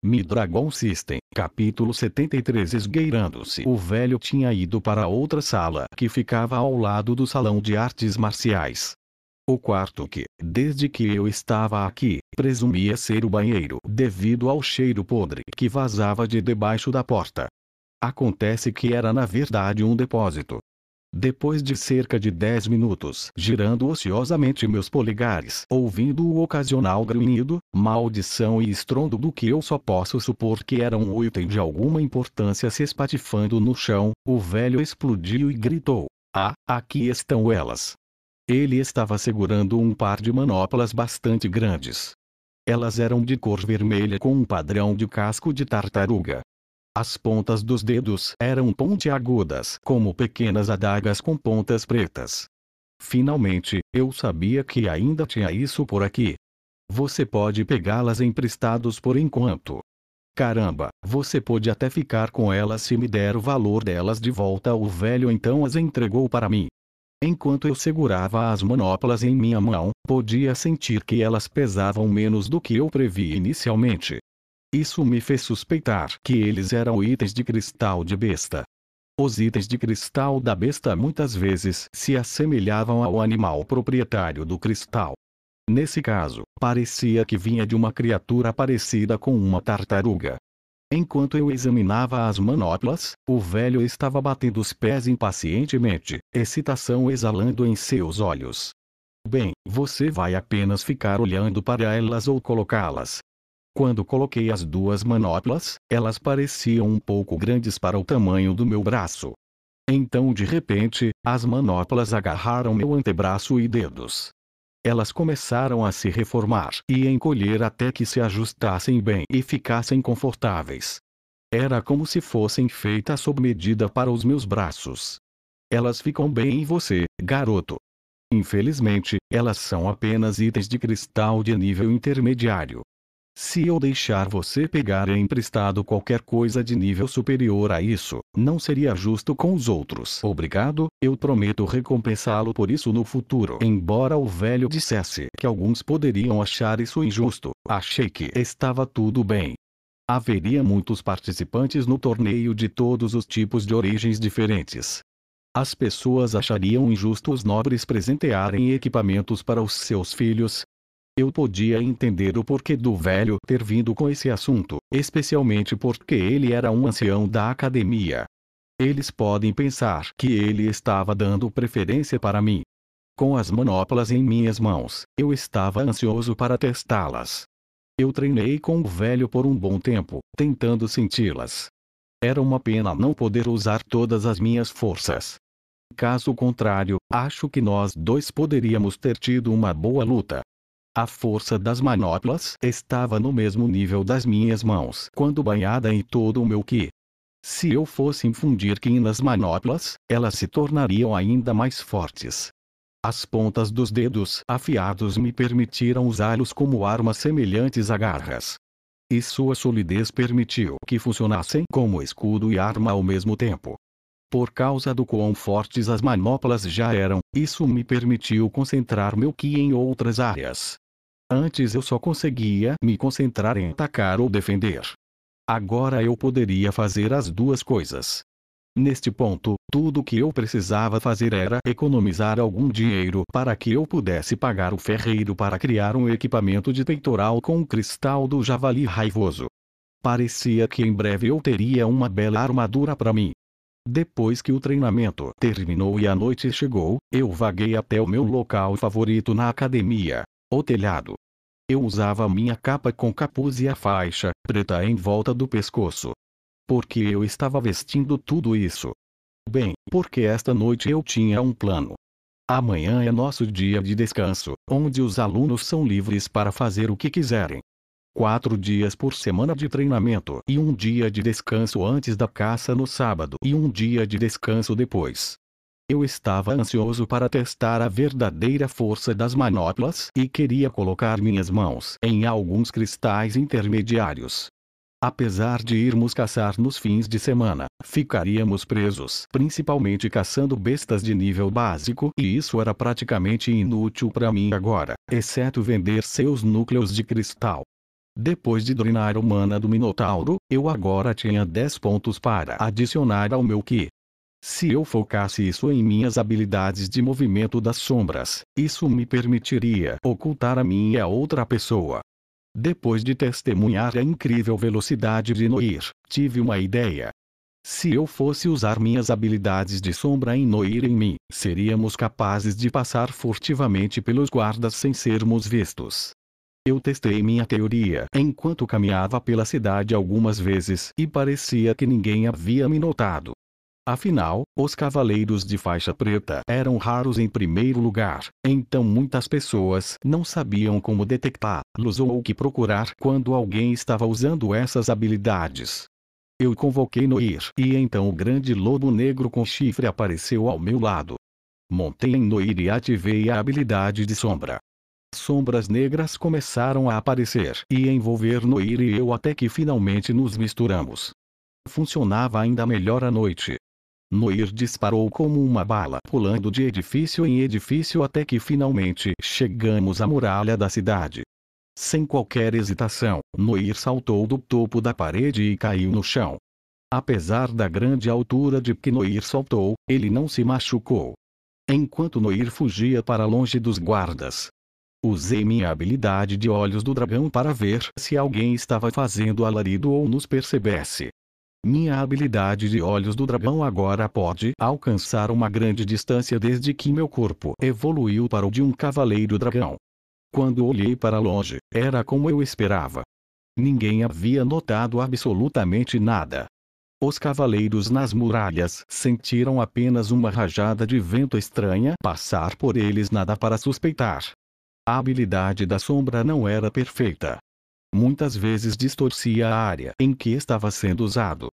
Mi-Dragon System, capítulo 73. Esgueirando-se, o velho tinha ido para outra sala que ficava ao lado do salão de artes marciais. O quarto que, desde que eu estava aqui, presumia ser o banheiro devido ao cheiro podre que vazava de debaixo da porta. Acontece que era na verdade um depósito. Depois de cerca de 10 minutos girando ociosamente meus polegares, ouvindo o ocasional grunhido, maldição e estrondo do que eu só posso supor que era um item de alguma importância se espatifando no chão, o velho explodiu e gritou: "Ah, aqui estão elas!" Ele estava segurando um par de manoplas bastante grandes. Elas eram de cor vermelha com um padrão de casco de tartaruga. As pontas dos dedos eram pontiagudas como pequenas adagas com pontas pretas. Finalmente, eu sabia que ainda tinha isso por aqui. Você pode pegá-las emprestados por enquanto. Caramba, você pode até ficar com elas se me der o valor delas de volta. O velho então as entregou para mim. Enquanto eu segurava as manoplas em minha mão, podia sentir que elas pesavam menos do que eu previ inicialmente. Isso me fez suspeitar que eles eram itens de cristal de besta. Os itens de cristal da besta muitas vezes se assemelhavam ao animal proprietário do cristal. Nesse caso, parecia que vinha de uma criatura parecida com uma tartaruga. Enquanto eu examinava as manoplas, o velho estava batendo os pés impacientemente, excitação exalando em seus olhos. Bem, você vai apenas ficar olhando para elas ou colocá-las? Quando coloquei as duas manoplas, elas pareciam um pouco grandes para o tamanho do meu braço. Então de repente, as manoplas agarraram meu antebraço e dedos. Elas começaram a se reformar e encolher até que se ajustassem bem e ficassem confortáveis. Era como se fossem feitas sob medida para os meus braços. Elas ficam bem em você, garoto. Infelizmente, elas são apenas itens de cristal de nível intermediário. Se eu deixar você pegar emprestado qualquer coisa de nível superior a isso, não seria justo com os outros. Obrigado, eu prometo recompensá-lo por isso no futuro. Embora o velho dissesse que alguns poderiam achar isso injusto, achei que estava tudo bem. Haveria muitos participantes no torneio de todos os tipos de origens diferentes. As pessoas achariam injusto os nobres presentearem equipamentos para os seus filhos. Eu podia entender o porquê do velho ter vindo com esse assunto, especialmente porque ele era um ancião da academia. Eles podem pensar que ele estava dando preferência para mim. Com as manoplas em minhas mãos, eu estava ansioso para testá-las. Eu treinei com o velho por um bom tempo, tentando senti-las. Era uma pena não poder usar todas as minhas forças. Caso contrário, acho que nós dois poderíamos ter tido uma boa luta. A força das manoplas estava no mesmo nível das minhas mãos quando banhada em todo o meu ki. Se eu fosse infundir ki nas manoplas, elas se tornariam ainda mais fortes. As pontas dos dedos afiados me permitiram usá-los como armas semelhantes a garras. E sua solidez permitiu que funcionassem como escudo e arma ao mesmo tempo. Por causa do quão fortes as manoplas já eram, isso me permitiu concentrar meu ki em outras áreas. Antes eu só conseguia me concentrar em atacar ou defender. Agora eu poderia fazer as duas coisas. Neste ponto, tudo o que eu precisava fazer era economizar algum dinheiro para que eu pudesse pagar o ferreiro para criar um equipamento de peitoral com o cristal do javali raivoso. Parecia que em breve eu teria uma bela armadura para mim. Depois que o treinamento terminou e a noite chegou, eu vaguei até o meu local favorito na academia. O telhado. Eu usava minha capa com capuz e a faixa preta em volta do pescoço. Por que eu estava vestindo tudo isso? Bem, porque esta noite eu tinha um plano. Amanhã é nosso dia de descanso, onde os alunos são livres para fazer o que quiserem. 4 dias por semana de treinamento e um dia de descanso antes da caça no sábado e um dia de descanso depois. Eu estava ansioso para testar a verdadeira força das manoplas e queria colocar minhas mãos em alguns cristais intermediários. Apesar de irmos caçar nos fins de semana, ficaríamos presos principalmente caçando bestas de nível básico e isso era praticamente inútil para mim agora, exceto vender seus núcleos de cristal. Depois de drenar o mana do Minotauro, eu agora tinha 10 pontos para adicionar ao meu Ki. Se eu focasse isso em minhas habilidades de movimento das sombras, isso me permitiria ocultar a mim e a outra pessoa. Depois de testemunhar a incrível velocidade de Noir, tive uma ideia. Se eu fosse usar minhas habilidades de sombra em Noir em mim, seríamos capazes de passar furtivamente pelos guardas sem sermos vistos. Eu testei minha teoria enquanto caminhava pela cidade algumas vezes e parecia que ninguém havia me notado. Afinal, os cavaleiros de faixa preta eram raros em primeiro lugar, então muitas pessoas não sabiam como detectá-los ou o que procurar quando alguém estava usando essas habilidades. Eu convoquei Noir e então o grande lobo negro com chifre apareceu ao meu lado. Montei em Noir e ativei a habilidade de sombra. Sombras negras começaram a aparecer e envolver Noir e eu até que finalmente nos misturamos. Funcionava ainda melhor à noite. Noir disparou como uma bala pulando de edifício em edifício até que finalmente chegamos à muralha da cidade. Sem qualquer hesitação, Noir saltou do topo da parede e caiu no chão. Apesar da grande altura de que Noir saltou, ele não se machucou. Enquanto Noir fugia para longe dos guardas, usei minha habilidade de Olhos do Dragão para ver se alguém estava fazendo alarido ou nos percebesse. Minha habilidade de Olhos do Dragão agora pode alcançar uma grande distância desde que meu corpo evoluiu para o de um cavaleiro dragão. Quando olhei para longe, era como eu esperava. Ninguém havia notado absolutamente nada. Os cavaleiros nas muralhas sentiram apenas uma rajada de vento estranha passar por eles, nada para suspeitar. A habilidade da sombra não era perfeita. Muitas vezes distorcia a área em que estava sendo usado.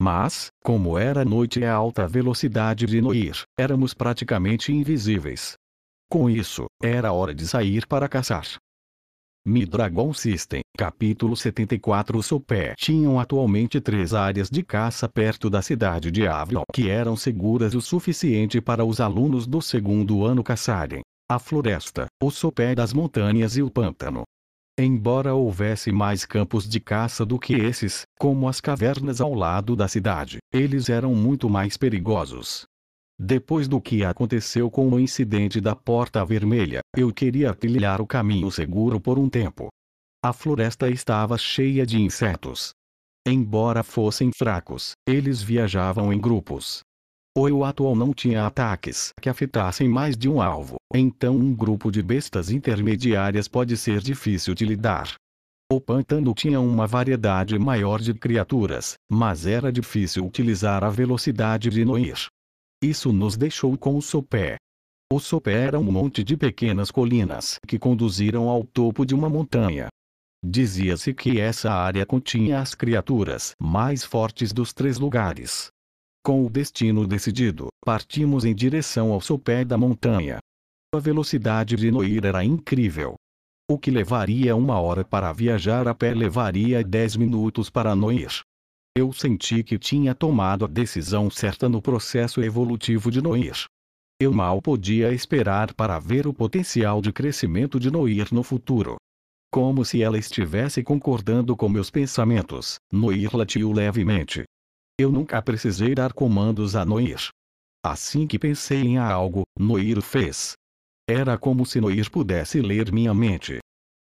Mas, como era noite e a alta velocidade de Noir, éramos praticamente invisíveis. Com isso, era hora de sair para caçar. Mi-Dragon System, capítulo 74. Sopé tinham atualmente 3 áreas de caça perto da cidade de Avalon que eram seguras o suficiente para os alunos do segundo ano caçarem: a floresta, o sopé das montanhas e o pântano. Embora houvesse mais campos de caça do que esses, como as cavernas ao lado da cidade, eles eram muito mais perigosos. Depois do que aconteceu com o incidente da Porta Vermelha, eu queria trilhar o caminho seguro por um tempo. A floresta estava cheia de insetos. Embora fossem fracos, eles viajavam em grupos. O eu atual não tinha ataques que afetassem mais de um alvo, então um grupo de bestas intermediárias pode ser difícil de lidar. O pântano tinha uma variedade maior de criaturas, mas era difícil utilizar a velocidade de Noir. Isso nos deixou com o sopé. O sopé era um monte de pequenas colinas que conduziram ao topo de uma montanha. Dizia-se que essa área continha as criaturas mais fortes dos 3 lugares. Com o destino decidido, partimos em direção ao sopé da montanha. A velocidade de Noir era incrível. O que levaria 1 hora para viajar a pé levaria 10 minutos para Noir. Eu senti que tinha tomado a decisão certa no processo evolutivo de Noir. Eu mal podia esperar para ver o potencial de crescimento de Noir no futuro. Como se ela estivesse concordando com meus pensamentos, Noir latiu levemente. Eu nunca precisei dar comandos a Noir. Assim que pensei em algo, Noir fez. Era como se Noir pudesse ler minha mente.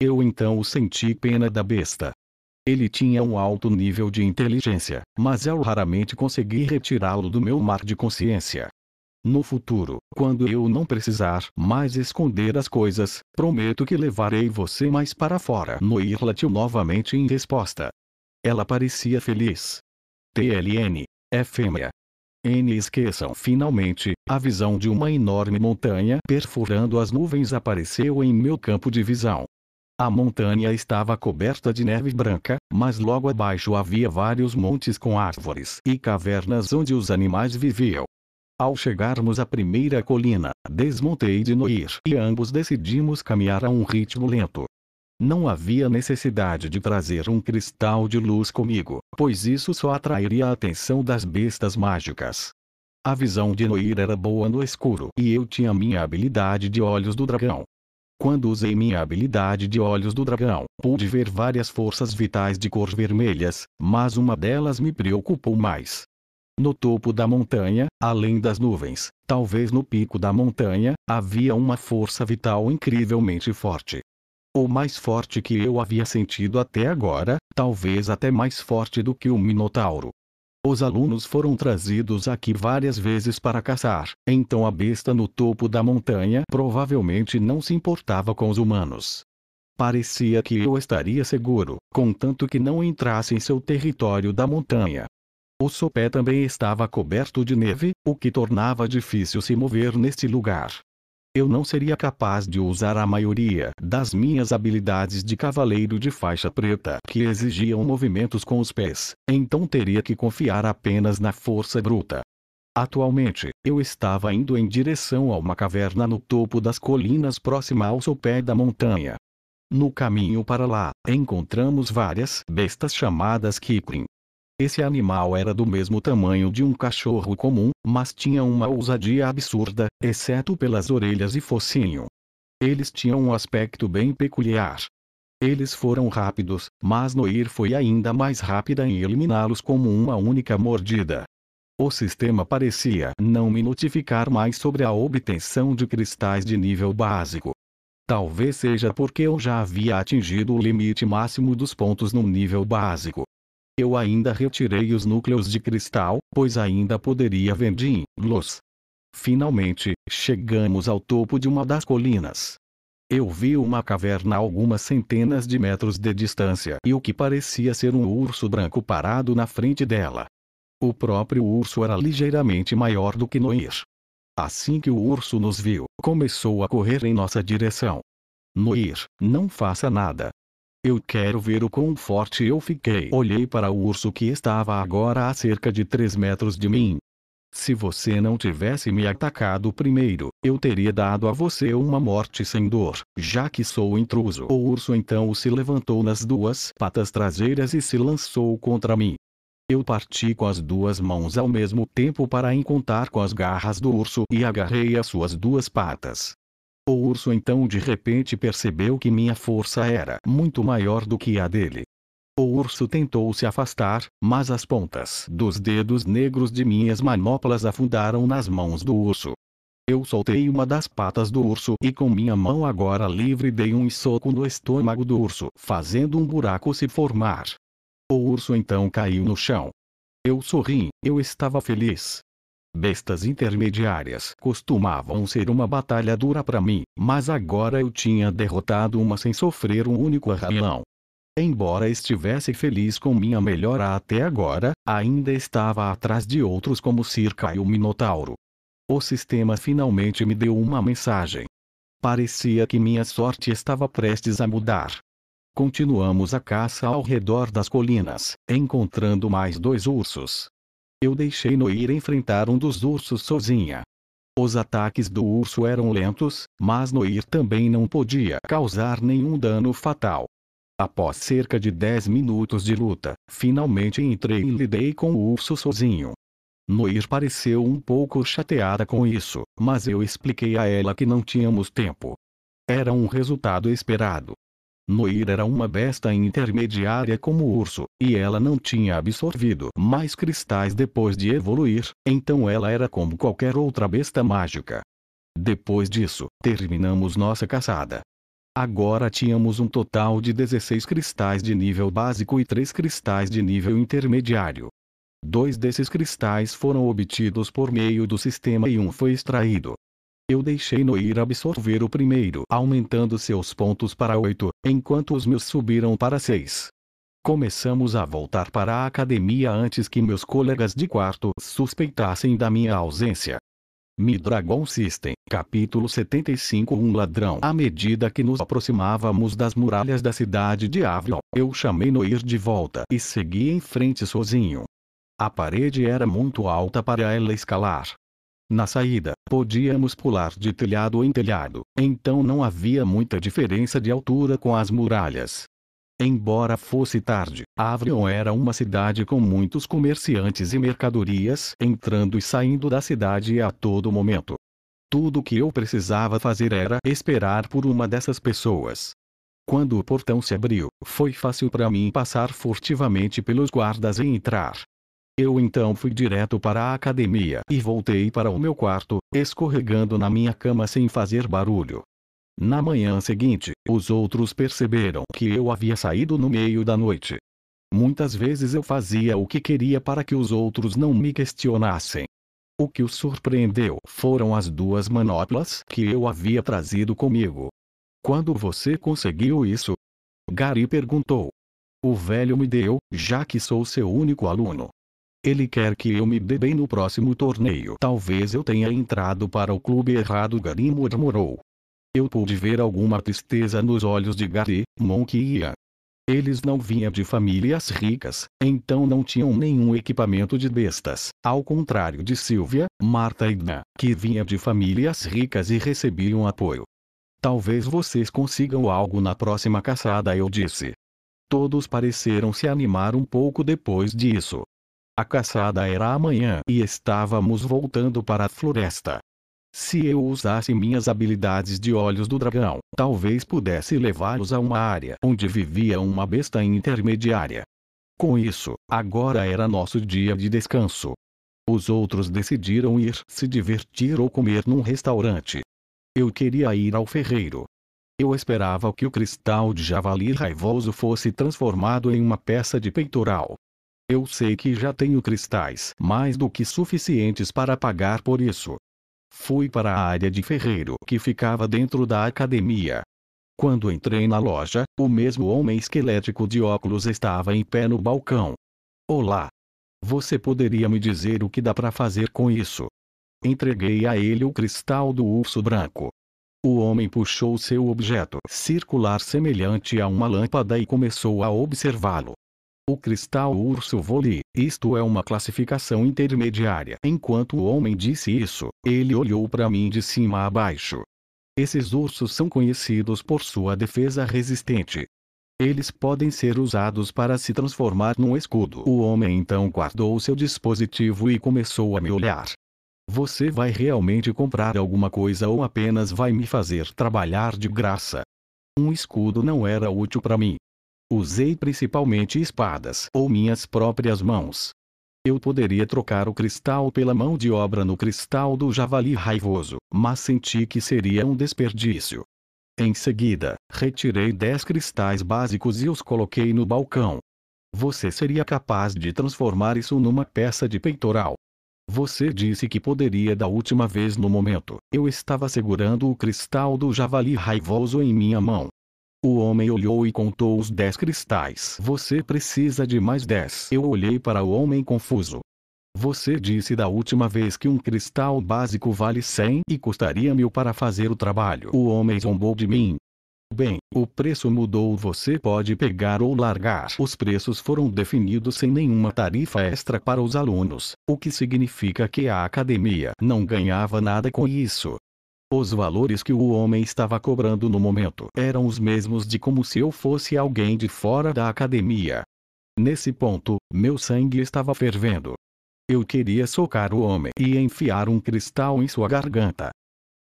Eu então senti pena da besta. Ele tinha um alto nível de inteligência, mas eu raramente consegui retirá-lo do meu mar de consciência. No futuro, quando eu não precisar mais esconder as coisas, prometo que levarei você mais para fora. Noir latiu novamente em resposta. Ela parecia feliz. TLN. Fêmea. N. Esqueçam. Finalmente, a visão de uma enorme montanha perfurando as nuvens apareceu em meu campo de visão. A montanha estava coberta de neve branca, mas logo abaixo havia vários montes com árvores e cavernas onde os animais viviam. Ao chegarmos à primeira colina, desmontei de Noir e ambos decidimos caminhar a um ritmo lento. Não havia necessidade de trazer um cristal de luz comigo, pois isso só atrairia a atenção das bestas mágicas. A visão de Noir era boa no escuro e eu tinha minha habilidade de Olhos do Dragão. Quando usei minha habilidade de olhos do dragão, pude ver várias forças vitais de cor vermelhas, mas uma delas me preocupou mais. No topo da montanha, além das nuvens, talvez no pico da montanha, havia uma força vital incrivelmente forte. O mais forte que eu havia sentido até agora, talvez até mais forte do que o Minotauro. Os alunos foram trazidos aqui várias vezes para caçar, então a besta no topo da montanha provavelmente não se importava com os humanos. Parecia que eu estaria seguro, contanto que não entrasse em seu território da montanha. O sopé também estava coberto de neve, o que tornava difícil se mover neste lugar. Eu não seria capaz de usar a maioria das minhas habilidades de cavaleiro de faixa preta que exigiam movimentos com os pés, então teria que confiar apenas na força bruta. Atualmente, eu estava indo em direção a uma caverna no topo das colinas próxima ao sopé da montanha. No caminho para lá, encontramos várias bestas chamadas Kipling. Esse animal era do mesmo tamanho de um cachorro comum, mas tinha uma ousadia absurda, exceto pelas orelhas e focinho. Eles tinham um aspecto bem peculiar. Eles foram rápidos, mas Noir foi ainda mais rápida em eliminá-los como uma única mordida. O sistema parecia não me notificar mais sobre a obtenção de cristais de nível básico. Talvez seja porque eu já havia atingido o limite máximo dos pontos no nível básico. Eu ainda retirei os núcleos de cristal, pois ainda poderia vendi-los. Finalmente, chegamos ao topo de uma das colinas. Eu vi uma caverna a algumas centenas de metros de distância e o que parecia ser um urso branco parado na frente dela. O próprio urso era ligeiramente maior do que Noir. Assim que o urso nos viu, começou a correr em nossa direção. Noir, não faça nada. Eu quero ver o quão forte eu fiquei. Olhei para o urso que estava agora a cerca de 3 metros de mim. Se você não tivesse me atacado primeiro, eu teria dado a você uma morte sem dor, já que sou intruso. O urso então se levantou nas duas patas traseiras e se lançou contra mim. Eu parti com as duas mãos ao mesmo tempo para encontrar com as garras do urso e agarrei as suas duas patas. O urso então de repente percebeu que minha força era muito maior do que a dele. O urso tentou se afastar, mas as pontas dos dedos negros de minhas manoplas afundaram nas mãos do urso. Eu soltei uma das patas do urso e com minha mão agora livre dei um soco no estômago do urso, fazendo um buraco se formar. O urso então caiu no chão. Eu sorri, eu estava feliz. Bestas intermediárias costumavam ser uma batalha dura para mim, mas agora eu tinha derrotado uma sem sofrer um único arranhão. Embora estivesse feliz com minha melhora até agora, ainda estava atrás de outros como Circa e o Minotauro. O sistema finalmente me deu uma mensagem. Parecia que minha sorte estava prestes a mudar. Continuamos a caça ao redor das colinas, encontrando mais 2 ursos. Eu deixei Noir enfrentar um dos ursos sozinha. Os ataques do urso eram lentos, mas Noir também não podia causar nenhum dano fatal. Após cerca de 10 minutos de luta, finalmente entrei e lidei com o urso sozinho. Noir pareceu um pouco chateada com isso, mas eu expliquei a ela que não tínhamos tempo. Era um resultado esperado. Noir era uma besta intermediária como o urso, e ela não tinha absorvido mais cristais depois de evoluir, então ela era como qualquer outra besta mágica. Depois disso, terminamos nossa caçada. Agora tínhamos um total de 16 cristais de nível básico e 3 cristais de nível intermediário. 2 desses cristais foram obtidos por meio do sistema e um foi extraído. Eu deixei Noir absorver o primeiro, aumentando seus pontos para 8, enquanto os meus subiram para 6. Começamos a voltar para a academia antes que meus colegas de quarto suspeitassem da minha ausência. Mi-Dragon System, capítulo 75. Um ladrão. À medida que nos aproximávamos das muralhas da cidade de Avion, eu chamei Noir de volta e segui em frente sozinho. A parede era muito alta para ela escalar. Na saída, podíamos pular de telhado em telhado, então não havia muita diferença de altura com as muralhas. Embora fosse tarde, Avion era uma cidade com muitos comerciantes e mercadorias entrando e saindo da cidade a todo momento. Tudo o que eu precisava fazer era esperar por uma dessas pessoas. Quando o portão se abriu, foi fácil para mim passar furtivamente pelos guardas e entrar. Eu então fui direto para a academia e voltei para o meu quarto, escorregando na minha cama sem fazer barulho. Na manhã seguinte, os outros perceberam que eu havia saído no meio da noite. Muitas vezes eu fazia o que queria para que os outros não me questionassem. O que os surpreendeu foram as 2 manoplas que eu havia trazido comigo. Quando você conseguiu isso? Gary perguntou. O velho me deu, já que sou seu único aluno. Ele quer que eu me dê bem no próximo torneio. Talvez eu tenha entrado para o clube errado, Gary murmurou. Eu pude ver alguma tristeza nos olhos de Gary, Monk e Ian. Eles não vinham de famílias ricas, então não tinham nenhum equipamento de bestas, ao contrário de Sylvia, Martha e Dan, que vinham de famílias ricas e recebiam apoio. Talvez vocês consigam algo na próxima caçada, eu disse. Todos pareceram se animar um pouco depois disso. A caçada era amanhã e estávamos voltando para a floresta. Se eu usasse minhas habilidades de olhos do dragão, talvez pudesse levá-los a uma área onde vivia uma besta intermediária. Com isso, agora era nosso dia de descanso. Os outros decidiram ir se divertir ou comer num restaurante. Eu queria ir ao ferreiro. Eu esperava que o cristal de javali raivoso fosse transformado em uma peça de peitoral. Eu sei que já tenho cristais mais do que suficientes para pagar por isso. Fui para a área de ferreiro que ficava dentro da academia. Quando entrei na loja, o mesmo homem esquelético de óculos estava em pé no balcão. Olá! Você poderia me dizer o que dá para fazer com isso? Entreguei a ele o cristal do urso branco. O homem puxou seu objeto circular semelhante a uma lâmpada e começou a observá-lo. O cristal urso voli, isto é uma classificação intermediária. Enquanto o homem disse isso, ele olhou para mim de cima a baixo. Esses ursos são conhecidos por sua defesa resistente. Eles podem ser usados para se transformar num escudo. O homem então guardou seu dispositivo e começou a me olhar. Você vai realmente comprar alguma coisa ou apenas vai me fazer trabalhar de graça? Um escudo não era útil para mim. Usei principalmente espadas ou minhas próprias mãos. Eu poderia trocar o cristal pela mão de obra no cristal do javali raivoso, mas senti que seria um desperdício. Em seguida, retirei 10 cristais básicos e os coloquei no balcão. Você seria capaz de transformar isso numa peça de peitoral? Você disse que poderia da última vez. No momento, eu estava segurando o cristal do javali raivoso em minha mão. O homem olhou e contou os 10 cristais. Você precisa de mais 10. Eu olhei para o homem confuso. Você disse da última vez que um cristal básico vale 100 e custaria 1000 para fazer o trabalho. O homem zombou de mim. Bem, o preço mudou. Você pode pegar ou largar. Os preços foram definidos sem nenhuma tarifa extra para os alunos, o que significa que a academia não ganhava nada com isso. Os valores que o homem estava cobrando no momento eram os mesmos de como se eu fosse alguém de fora da academia. Nesse ponto, meu sangue estava fervendo. Eu queria socar o homem e enfiar um cristal em sua garganta.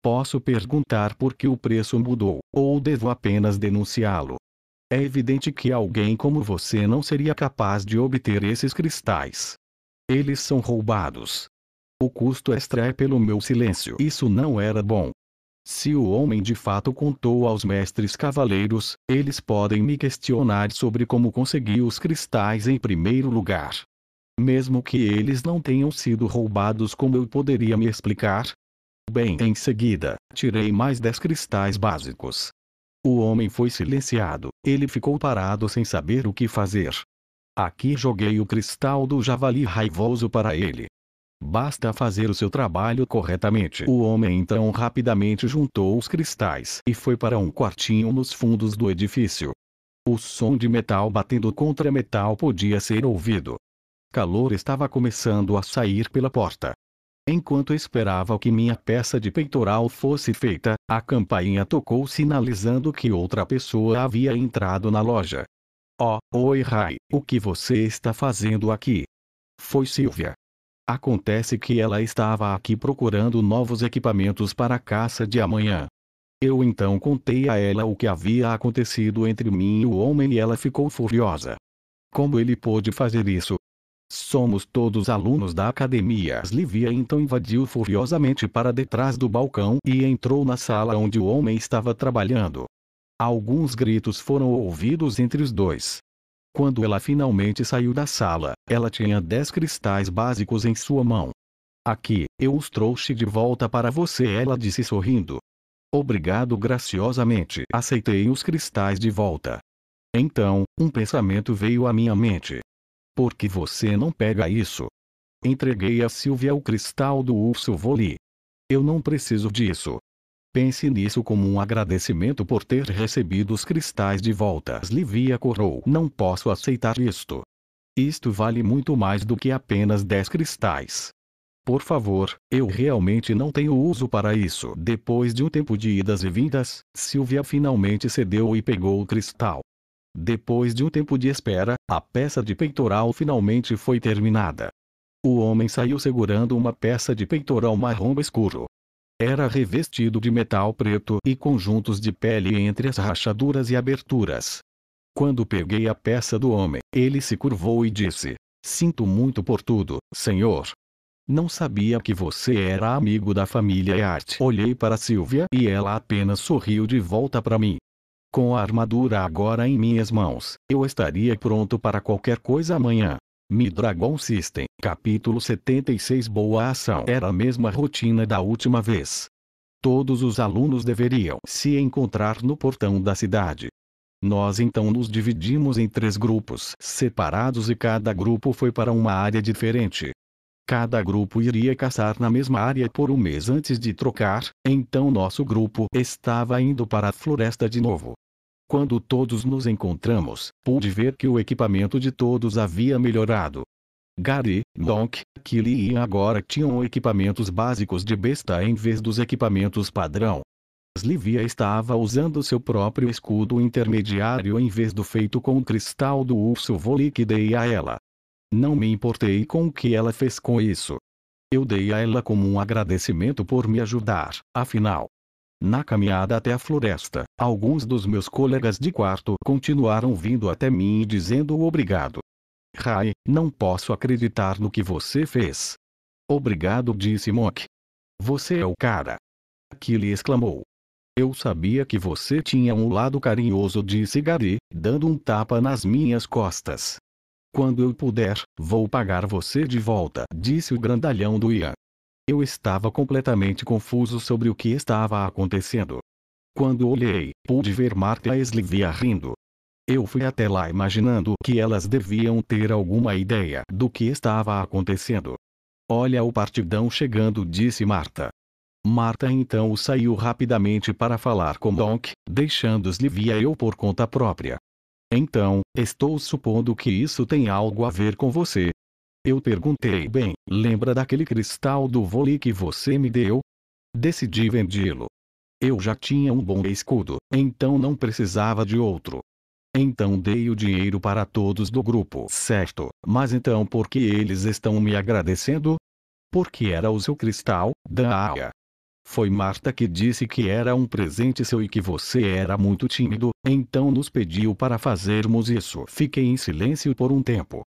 Posso perguntar por que o preço mudou, ou devo apenas denunciá-lo? É evidente que alguém como você não seria capaz de obter esses cristais. Eles são roubados. O custo extra é pelo meu silêncio. Isso não era bom. Se o homem de fato contou aos mestres cavaleiros, eles podem me questionar sobre como consegui os cristais em primeiro lugar. Mesmo que eles não tenham sido roubados, como eu poderia me explicar? Bem, em seguida, tirei mais 10 cristais básicos. O homem foi silenciado, ele ficou parado sem saber o que fazer. Aqui joguei o cristal do javali raivoso para ele. Basta fazer o seu trabalho corretamente. O homem então rapidamente juntou os cristais e foi para um quartinho nos fundos do edifício. O som de metal batendo contra metal podia ser ouvido. Calor estava começando a sair pela porta. Enquanto esperava que minha peça de peitoral fosse feita, a campainha tocou sinalizando que outra pessoa havia entrado na loja. Oh, oi Rai, o que você está fazendo aqui? Foi Sylvia. Acontece que ela estava aqui procurando novos equipamentos para a caça de amanhã. Eu então contei a ela o que havia acontecido entre mim e o homem e ela ficou furiosa. Como ele pôde fazer isso? Somos todos alunos da academia. Slivia então invadiu furiosamente para detrás do balcão e entrou na sala onde o homem estava trabalhando. Alguns gritos foram ouvidos entre os dois. Quando ela finalmente saiu da sala, ela tinha 10 cristais básicos em sua mão. Aqui, eu os trouxe de volta para você, ela disse sorrindo. Obrigado graciosamente. Aceitei os cristais de volta. Então, um pensamento veio à minha mente. Por que você não pega isso? Entreguei a Sylvia o cristal do urso Voli. Eu não preciso disso. Pense nisso como um agradecimento por ter recebido os cristais de volta. Slivia corou. Não posso aceitar isto. Isto vale muito mais do que apenas 10 cristais. Por favor, eu realmente não tenho uso para isso. Depois de um tempo de idas e vindas, Sylvia finalmente cedeu e pegou o cristal. Depois de um tempo de espera, a peça de peitoral finalmente foi terminada. O homem saiu segurando uma peça de peitoral marrom escuro. Era revestido de metal preto e conjuntos de pele entre as rachaduras e aberturas. Quando peguei a peça do homem, ele se curvou e disse: "Sinto muito por tudo, senhor. Não sabia que você era amigo da família Eart." Olhei para Sylvia e ela apenas sorriu de volta para mim. Com a armadura agora em minhas mãos, eu estaria pronto para qualquer coisa amanhã. Mi-Dragon System, capítulo 76. Boa ação. Era a mesma rotina da última vez. Todos os alunos deveriam se encontrar no portão da cidade. Nós então nos dividimos em 3 grupos separados e cada grupo foi para uma área diferente. Cada grupo iria caçar na mesma área por um mês antes de trocar, então nosso grupo estava indo para a floresta de novo. Quando todos nos encontramos, pude ver que o equipamento de todos havia melhorado. Gary, Donk, Killy e Ian agora tinham equipamentos básicos de besta em vez dos equipamentos padrão. Slivia estava usando seu próprio escudo intermediário em vez do feito com o cristal do urso Voli que dei a ela. Não me importei com o que ela fez com isso. Eu dei a ela como um agradecimento por me ajudar, afinal. Na caminhada até a floresta, alguns dos meus colegas de quarto continuaram vindo até mim e dizendo obrigado. Rai, não posso acreditar no que você fez. Obrigado, disse Monk. Você é o cara. Killy exclamou. Eu sabia que você tinha um lado carinhoso, disse Gary, dando um tapa nas minhas costas. Quando eu puder, vou pagar você de volta, disse o grandalhão do Ian. Eu estava completamente confuso sobre o que estava acontecendo. Quando olhei, pude ver Marta e Slivia rindo. Eu fui até lá imaginando que elas deviam ter alguma ideia do que estava acontecendo. Olha o partidão chegando, disse Marta. Marta então saiu rapidamente para falar com Donk, deixando Slivia e eu por conta própria. Então, estou supondo que isso tem algo a ver com você. Eu perguntei. Bem, lembra daquele cristal do Voli que você me deu? Decidi vendê-lo. Eu já tinha um bom escudo, então não precisava de outro. Então dei o dinheiro para todos do grupo. Certo, mas então por que eles estão me agradecendo? Porque era o seu cristal, Daaya. Foi Marta que disse que era um presente seu e que você era muito tímido, então nos pediu para fazermos isso. Fiquei em silêncio por um tempo.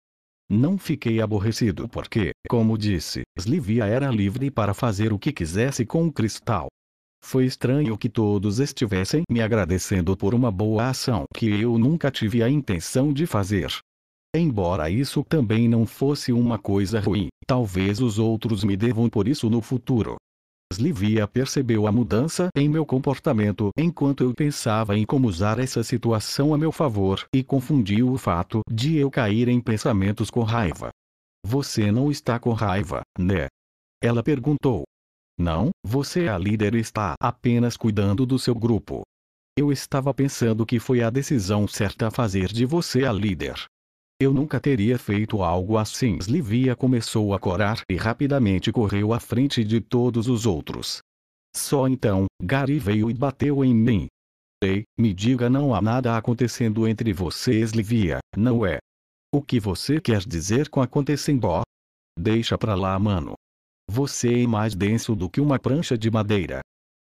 Não fiquei aborrecido porque, como disse, Slivia era livre para fazer o que quisesse com o cristal. Foi estranho que todos estivessem me agradecendo por uma boa ação que eu nunca tive a intenção de fazer. Embora isso também não fosse uma coisa ruim, talvez os outros me devam por isso no futuro. Slivia percebeu a mudança em meu comportamento enquanto eu pensava em como usar essa situação a meu favor e confundiu o fato de eu cair em pensamentos com raiva. Você não está com raiva, né? Ela perguntou. Não, você é a líder e está apenas cuidando do seu grupo. Eu estava pensando que foi a decisão certa a fazer de você a líder. Eu nunca teria feito algo assim. Slivia começou a corar e rapidamente correu à frente de todos os outros. Só então, Gary veio e bateu em mim. Ei, me diga, não há nada acontecendo entre você e Slivia, não é? O que você quer dizer com acontecendo? Deixa pra lá, mano. Você é mais denso do que uma prancha de madeira.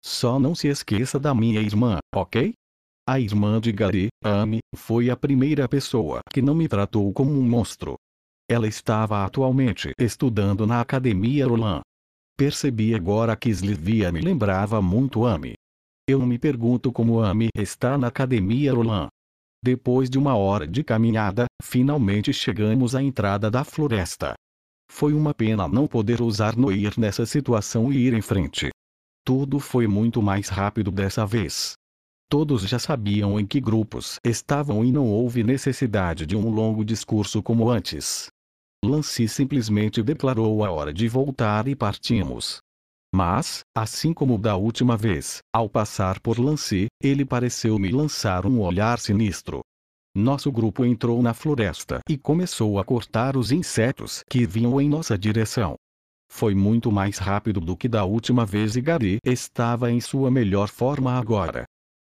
Só não se esqueça da minha irmã, ok? A irmã de Gary, Amy, foi a primeira pessoa que não me tratou como um monstro. Ela estava atualmente estudando na Academia Roland. Percebi agora que Slivia me lembrava muito Amy. Eu me pergunto como Amy está na Academia Roland. Depois de uma hora de caminhada, finalmente chegamos à entrada da floresta. Foi uma pena não poder usar Noir nessa situação e ir em frente. Tudo foi muito mais rápido dessa vez. Todos já sabiam em que grupos estavam e não houve necessidade de um longo discurso como antes. Lance simplesmente declarou a hora de voltar e partimos. Mas, assim como da última vez, ao passar por Lance, ele pareceu me lançar um olhar sinistro. Nosso grupo entrou na floresta e começou a cortar os insetos que vinham em nossa direção. Foi muito mais rápido do que da última vez e Gary estava em sua melhor forma agora.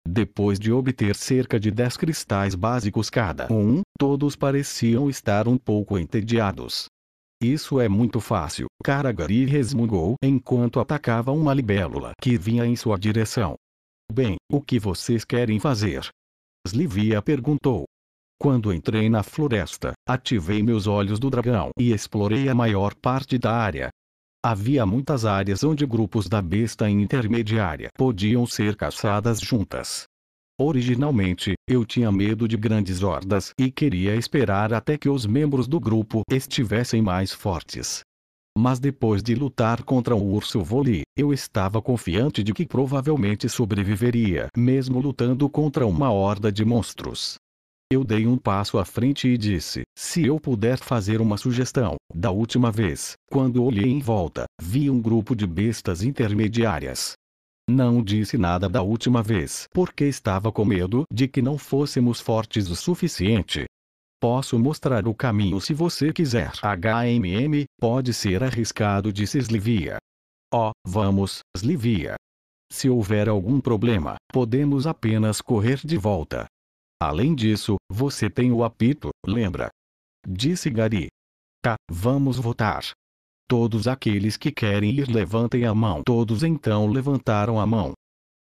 Depois de obter cerca de 10 cristais básicos cada um, todos pareciam estar um pouco entediados. Isso é muito fácil, cara, Gary resmungou enquanto atacava uma libélula que vinha em sua direção. Bem, o que vocês querem fazer? Slivia perguntou. Quando entrei na floresta, ativei meus olhos do dragão e explorei a maior parte da área. Havia muitas áreas onde grupos da besta intermediária podiam ser caçadas juntas. Originalmente, eu tinha medo de grandes hordas e queria esperar até que os membros do grupo estivessem mais fortes. Mas depois de lutar contra o urso Voli, eu estava confiante de que provavelmente sobreviveria, mesmo lutando contra uma horda de monstros. Eu dei um passo à frente e disse, se eu puder fazer uma sugestão, da última vez, quando olhei em volta, vi um grupo de bestas intermediárias. Não disse nada da última vez porque estava com medo de que não fôssemos fortes o suficiente. Posso mostrar o caminho se você quiser. Pode ser arriscado, disse Slivia. Oh, vamos, Slivia. Se houver algum problema, podemos apenas correr de volta. Além disso, você tem o apito, lembra? Disse Gary. Tá, vamos votar. Todos aqueles que querem ir levantem a mão. Todos então levantaram a mão.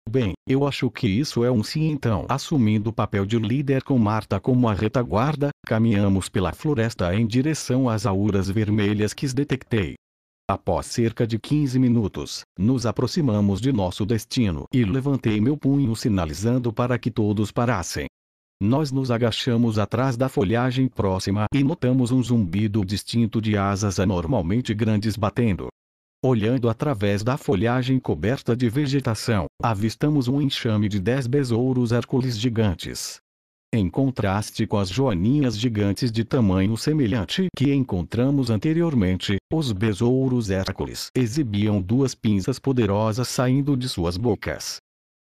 Bem, eu acho que isso é um sim então. Assumindo o papel de líder com Marta como a retaguarda, caminhamos pela floresta em direção às auras vermelhas que detectei. Após cerca de 15 minutos, nos aproximamos de nosso destino e levantei meu punho sinalizando para que todos parassem. Nós nos agachamos atrás da folhagem próxima e notamos um zumbido distinto de asas anormalmente grandes batendo. Olhando através da folhagem coberta de vegetação, avistamos um enxame de 10 besouros Hércules gigantes. Em contraste com as joaninhas gigantes de tamanho semelhante que encontramos anteriormente, os besouros Hércules exibiam duas pinças poderosas saindo de suas bocas.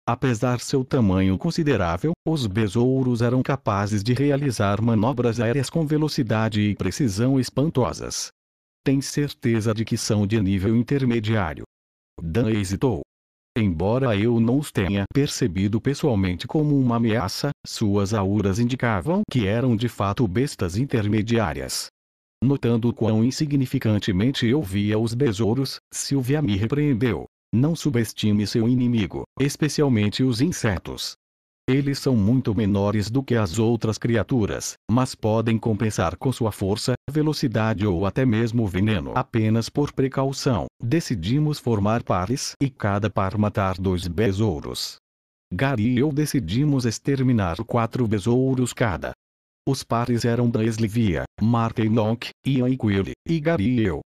Apesar seu tamanho considerável, os besouros eram capazes de realizar manobras aéreas com velocidade e precisão espantosas. Tem certeza de que são de nível intermediário? Dan hesitou. Embora eu não os tenha percebido pessoalmente como uma ameaça, suas auras indicavam que eram de fato bestas intermediárias. Notando quão insignificantemente eu via os besouros, Sylvia me repreendeu. Não subestime seu inimigo, especialmente os insetos. Eles são muito menores do que as outras criaturas, mas podem compensar com sua força, velocidade ou até mesmo veneno. Apenas por precaução, decidimos formar pares e cada par matar 2 besouros. Gary e eu decidimos exterminar 4 besouros cada. Os pares eram da Slivia, Marta e Nock, Ian e Quilly, e Gary e eu.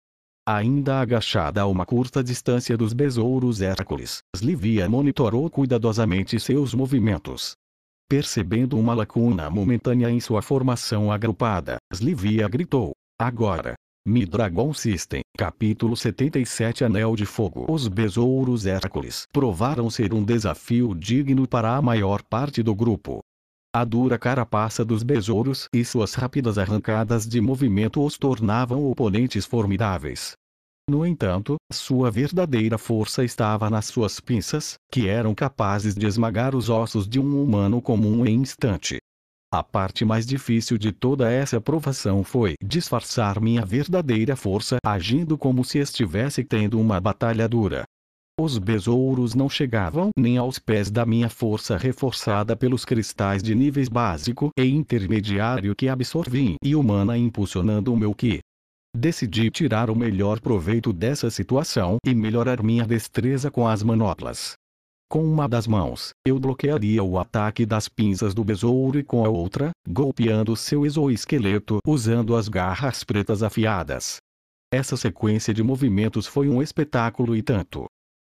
Ainda agachada a uma curta distância dos besouros Hércules, Slivia monitorou cuidadosamente seus movimentos. Percebendo uma lacuna momentânea em sua formação agrupada, Slivia gritou: agora! Mi-Dragon System, capítulo 77 Anel de Fogo. Os besouros Hércules provaram ser um desafio digno para a maior parte do grupo. A dura carapaça dos besouros e suas rápidas arrancadas de movimento os tornavam oponentes formidáveis. No entanto, sua verdadeira força estava nas suas pinças, que eram capazes de esmagar os ossos de um humano comum em instante. A parte mais difícil de toda essa provação foi disfarçar minha verdadeira força, agindo como se estivesse tendo uma batalha dura. Os besouros não chegavam nem aos pés da minha força reforçada pelos cristais de níveis básico e intermediário que absorvi e humana impulsionando o meu Ki. Decidi tirar o melhor proveito dessa situação e melhorar minha destreza com as manoplas. Com uma das mãos, eu bloquearia o ataque das pinças do besouro e com a outra, golpeando seu exoesqueleto usando as garras pretas afiadas. Essa sequência de movimentos foi um espetáculo e tanto.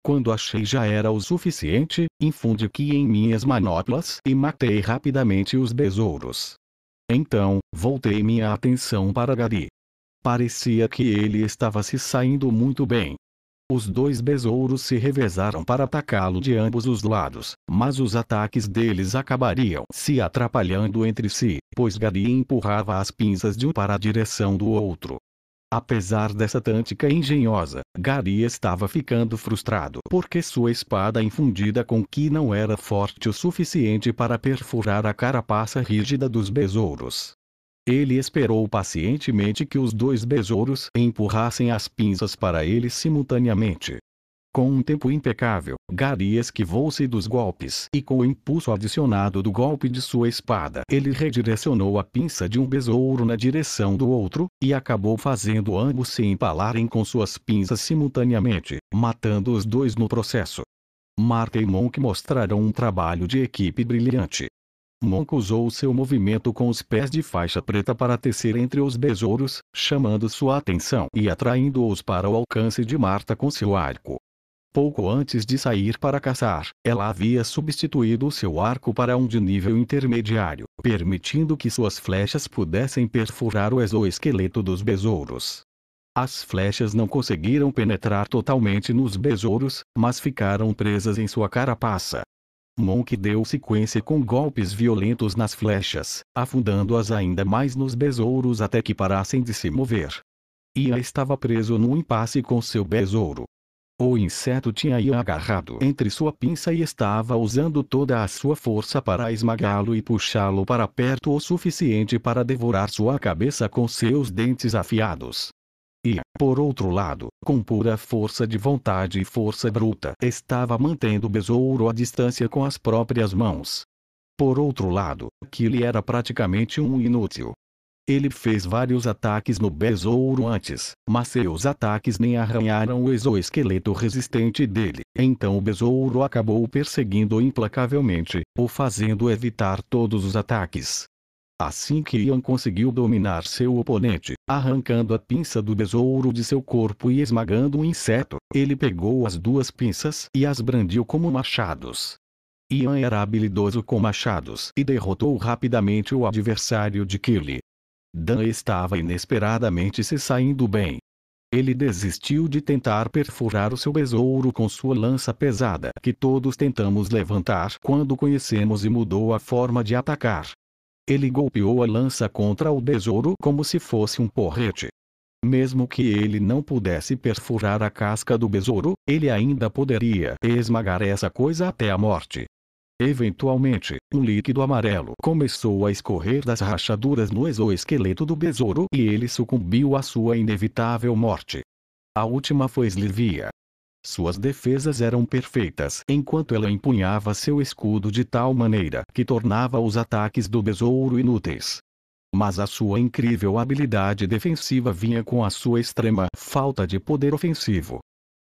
Quando achei já era o suficiente, infundi Ki em minhas manoplas e matei rapidamente os besouros. Então, voltei minha atenção para Gary. Parecia que ele estava se saindo muito bem. Os dois besouros se revezaram para atacá-lo de ambos os lados, mas os ataques deles acabariam se atrapalhando entre si, pois Gary empurrava as pinças de um para a direção do outro. Apesar dessa tática engenhosa, Gary estava ficando frustrado porque sua espada infundida com Ki não era forte o suficiente para perfurar a carapaça rígida dos besouros. Ele esperou pacientemente que os dois besouros empurrassem as pinças para ele simultaneamente. Com um tempo impecável, Gary esquivou-se dos golpes e com o impulso adicionado do golpe de sua espada ele redirecionou a pinça de um besouro na direção do outro, e acabou fazendo ambos se empalarem com suas pinças simultaneamente, matando os dois no processo. Marta e Monk mostraram um trabalho de equipe brilhante. Monk usou seu movimento com os pés de faixa preta para tecer entre os besouros, chamando sua atenção e atraindo-os para o alcance de Marta com seu arco. Pouco antes de sair para caçar, ela havia substituído seu arco para um de nível intermediário, permitindo que suas flechas pudessem perfurar o exoesqueleto dos besouros. As flechas não conseguiram penetrar totalmente nos besouros, mas ficaram presas em sua carapaça. Monk deu sequência com golpes violentos nas flechas, afundando-as ainda mais nos besouros até que parassem de se mover. Ian estava preso num impasse com seu besouro. O inseto tinha Ian agarrado entre sua pinça e estava usando toda a sua força para esmagá-lo e puxá-lo para perto o suficiente para devorar sua cabeça com seus dentes afiados. E, por outro lado, com pura força de vontade e força bruta, estava mantendo o besouro à distância com as próprias mãos. Por outro lado, Killy era praticamente um inútil. Ele fez vários ataques no besouro antes, mas seus ataques nem arranharam o exoesqueleto resistente dele. Então o besouro acabou perseguindo-o implacavelmente, o fazendo evitar todos os ataques. Assim que Ian conseguiu dominar seu oponente, arrancando a pinça do besouro de seu corpo e esmagando o inseto, ele pegou as duas pinças e as brandiu como machados. Ian era habilidoso com machados e derrotou rapidamente o adversário de Killy. Dan estava inesperadamente se saindo bem. Ele desistiu de tentar perfurar o seu besouro com sua lança pesada que todos tentamos levantar quando conhecemos e mudou a forma de atacar. Ele golpeou a lança contra o besouro como se fosse um porrete. Mesmo que ele não pudesse perfurar a casca do besouro, ele ainda poderia esmagar essa coisa até a morte. Eventualmente, um líquido amarelo começou a escorrer das rachaduras no exoesqueleto do besouro e ele sucumbiu à sua inevitável morte. A última foi Slivia. Suas defesas eram perfeitas enquanto ela empunhava seu escudo de tal maneira que tornava os ataques do besouro inúteis. Mas a sua incrível habilidade defensiva vinha com a sua extrema falta de poder ofensivo.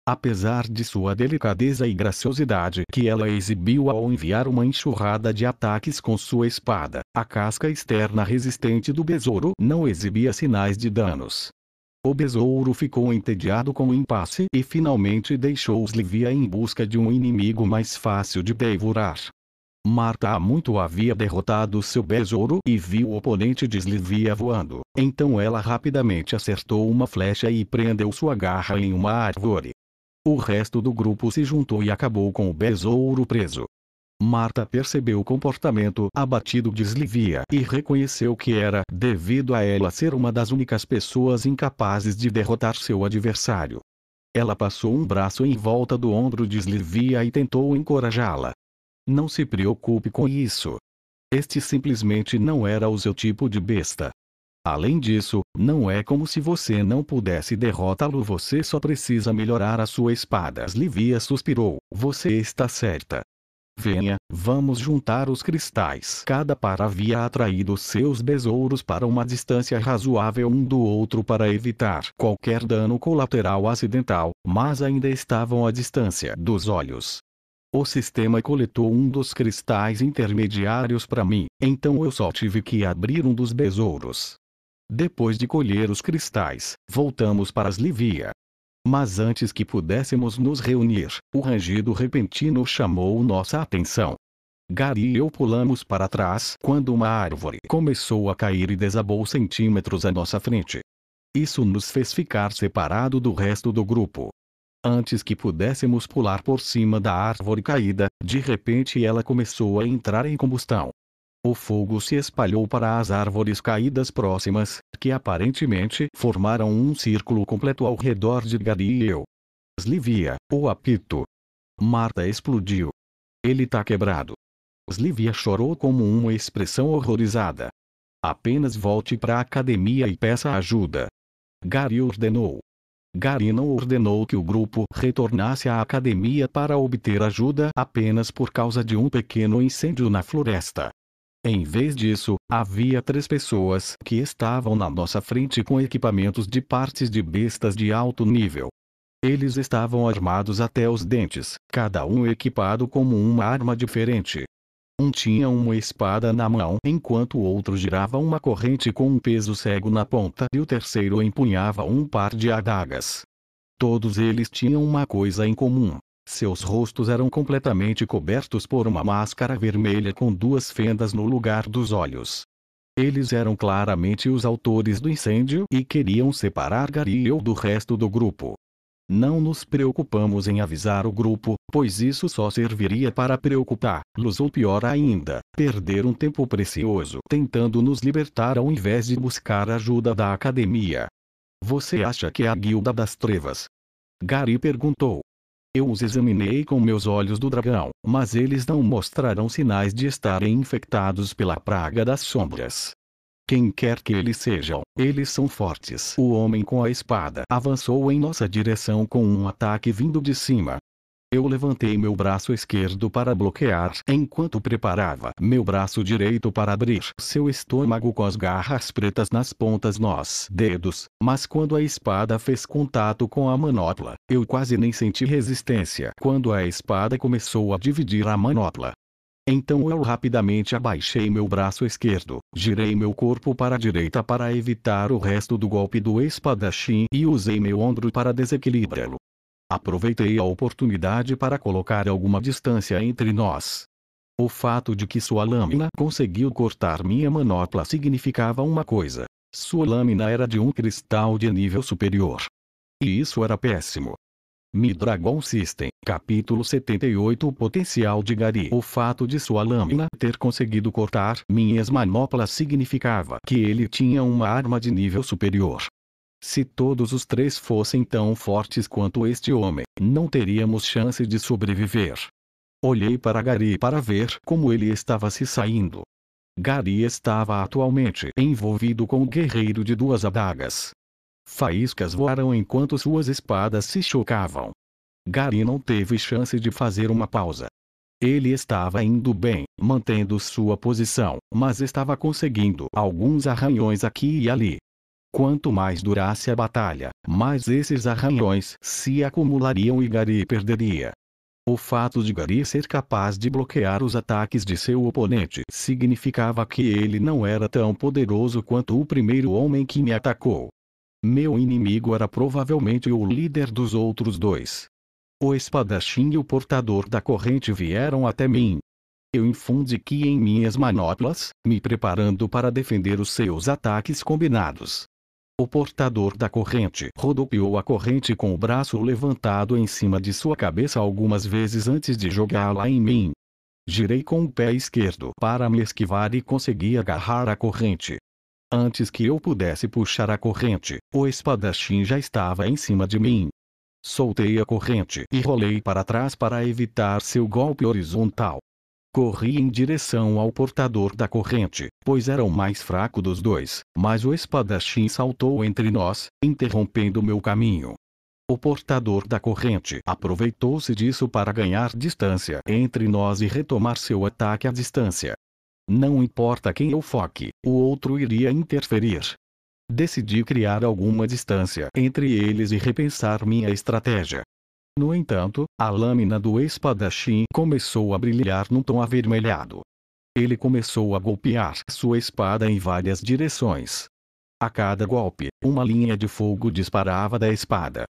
Apesar de sua delicadeza e graciosidade que ela exibiu ao enviar uma enxurrada de ataques com sua espada, a casca externa resistente do besouro não exibia sinais de danos. O besouro ficou entediado com o impasse e finalmente deixou Slivia em busca de um inimigo mais fácil de devorar. Marta há muito havia derrotado seu besouro e viu o oponente de Slivia voando, então ela rapidamente acertou uma flecha e prendeu sua garra em uma árvore. O resto do grupo se juntou e acabou com o besouro preso. Marta percebeu o comportamento abatido de Slivia e reconheceu que era devido a ela ser uma das únicas pessoas incapazes de derrotar seu adversário. Ela passou um braço em volta do ombro de Slivia e tentou encorajá-la. Não se preocupe com isso. Este simplesmente não era o seu tipo de besta. Além disso, não é como se você não pudesse derrotá-lo, você só precisa melhorar a sua espada. Slivia suspirou, você está certa. Venha, vamos juntar os cristais. Cada par havia atraído seus besouros para uma distância razoável um do outro para evitar qualquer dano colateral acidental, mas ainda estavam à distância dos olhos. O sistema coletou um dos cristais intermediários para mim, então eu só tive que abrir um dos besouros. Depois de colher os cristais, voltamos para Slivia. Mas antes que pudéssemos nos reunir, o rangido repentino chamou nossa atenção. Gary e eu pulamos para trás quando uma árvore começou a cair e desabou centímetros à nossa frente. Isso nos fez ficar separado do resto do grupo. Antes que pudéssemos pular por cima da árvore caída, de repente ela começou a entrar em combustão. O fogo se espalhou para as árvores caídas próximas, que aparentemente formaram um círculo completo ao redor de Gary e eu. Slivia, o apito. Marta explodiu. Ele tá quebrado. Slivia chorou como uma expressão horrorizada. Apenas volte para a academia e peça ajuda. Gary ordenou. Gary não ordenou que o grupo retornasse à academia para obter ajuda apenas por causa de um pequeno incêndio na floresta. Em vez disso, havia 3 pessoas que estavam na nossa frente com equipamentos de partes de bestas de alto nível. Eles estavam armados até os dentes, cada um equipado como uma arma diferente. Um tinha uma espada na mão enquanto o outro girava uma corrente com um peso cego na ponta e o terceiro empunhava um par de adagas. Todos eles tinham uma coisa em comum. Seus rostos eram completamente cobertos por uma máscara vermelha com 2 fendas no lugar dos olhos. Eles eram claramente os autores do incêndio e queriam separar Gary e eu do resto do grupo. Não nos preocupamos em avisar o grupo, pois isso só serviria para preocupá-los ou pior ainda, perder um tempo precioso tentando nos libertar ao invés de buscar ajuda da academia. Você acha que é a Guilda das Trevas? Gary perguntou. Eu os examinei com meus olhos do dragão, mas eles não mostraram sinais de estarem infectados pela praga das sombras. Quem quer que eles sejam, eles são fortes. O homem com a espada avançou em nossa direção com um ataque vindo de cima. Eu levantei meu braço esquerdo para bloquear enquanto preparava meu braço direito para abrir seu estômago com as garras pretas nas pontas nos dedos, mas quando a espada fez contato com a manopla, eu quase nem senti resistência quando a espada começou a dividir a manopla. Então eu rapidamente abaixei meu braço esquerdo, girei meu corpo para a direita para evitar o resto do golpe do espadachim e usei meu ombro para desequilibrá-lo. Aproveitei a oportunidade para colocar alguma distância entre nós. O fato de que sua lâmina conseguiu cortar minha manopla significava uma coisa. Sua lâmina era de um cristal de nível superior. E isso era péssimo. Mi-Dragon System, capítulo 78. O potencial de Gary. O fato de sua lâmina ter conseguido cortar minhas manoplas significava que ele tinha uma arma de nível superior. Se todos os 3 fossem tão fortes quanto este homem, não teríamos chance de sobreviver. Olhei para Gary para ver como ele estava se saindo. Gary estava atualmente envolvido com o guerreiro de 2 adagas. Faíscas voaram enquanto suas espadas se chocavam. Gary não teve chance de fazer uma pausa. Ele estava indo bem, mantendo sua posição, mas estava conseguindo alguns arranhões aqui e ali. Quanto mais durasse a batalha, mais esses arranhões se acumulariam e Gary perderia. O fato de Gary ser capaz de bloquear os ataques de seu oponente significava que ele não era tão poderoso quanto o primeiro homem que me atacou. Meu inimigo era provavelmente o líder dos outros 2. O espadachim e o portador da corrente vieram até mim. Eu infundi ki em minhas manoplas, me preparando para defender os seus ataques combinados. O portador da corrente rodopiou a corrente com o braço levantado em cima de sua cabeça algumas vezes antes de jogá-la em mim. Girei com o pé esquerdo para me esquivar e consegui agarrar a corrente. Antes que eu pudesse puxar a corrente, o espadachim já estava em cima de mim. Soltei a corrente e rolei para trás para evitar seu golpe horizontal. Corri em direção ao portador da corrente, pois era o mais fraco dos dois, mas o espadachim saltou entre nós, interrompendo meu caminho. O portador da corrente aproveitou-se disso para ganhar distância entre nós e retomar seu ataque à distância. Não importa quem eu foque, o outro iria interferir. Decidi criar alguma distância entre eles e repensar minha estratégia. No entanto, a lâmina do espadachim começou a brilhar num tom avermelhado. Ele começou a golpear sua espada em várias direções. A cada golpe, uma linha de fogo disparava da espada.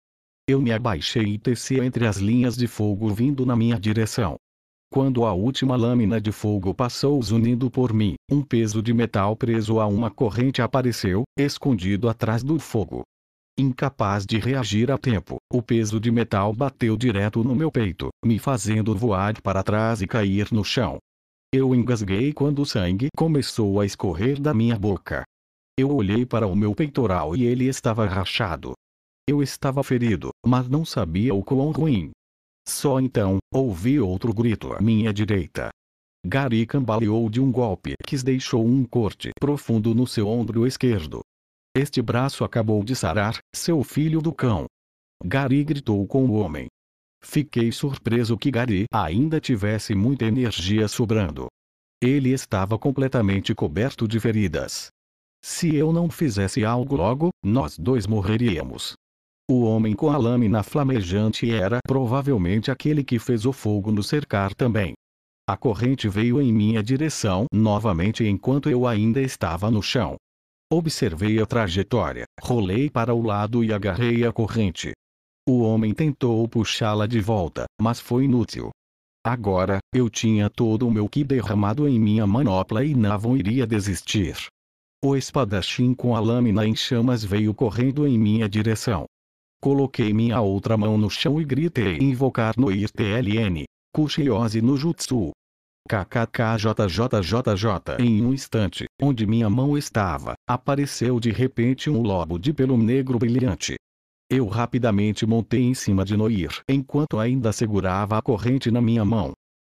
Eu me abaixei e teci entre as linhas de fogo vindo na minha direção. Quando a última lâmina de fogo passou zunindo por mim, um peso de metal preso a uma corrente apareceu, escondido atrás do fogo. Incapaz de reagir a tempo, o peso de metal bateu direto no meu peito, me fazendo voar para trás e cair no chão. Eu engasguei quando o sangue começou a escorrer da minha boca. Eu olhei para o meu peitoral e ele estava rachado. Eu estava ferido, mas não sabia o quão ruim. Só então, ouvi outro grito à minha direita. Gary cambaleou de um golpe que deixou um corte profundo no seu ombro esquerdo. Este braço acabou de sarar, seu filho do cão. Gary gritou com o homem. Fiquei surpreso que Gary ainda tivesse muita energia sobrando. Ele estava completamente coberto de feridas. Se eu não fizesse algo logo, nós dois morreríamos. O homem com a lâmina flamejante era provavelmente aquele que fez o fogo nos cercar também. A corrente veio em minha direção novamente enquanto eu ainda estava no chão. Observei a trajetória, rolei para o lado e agarrei a corrente. O homem tentou puxá-la de volta, mas foi inútil. Agora, eu tinha todo o meu ki derramado em minha manopla e não iria desistir. O espadachim com a lâmina em chamas veio correndo em minha direção. Coloquei minha outra mão no chão e gritei invocar no IRTLN, Kushiose no Jutsu. KKKJJJJ. Em um instante, onde minha mão estava, apareceu de repente um lobo de pelo negro brilhante. Eu rapidamente montei em cima de Noir enquanto ainda segurava a corrente na minha mão.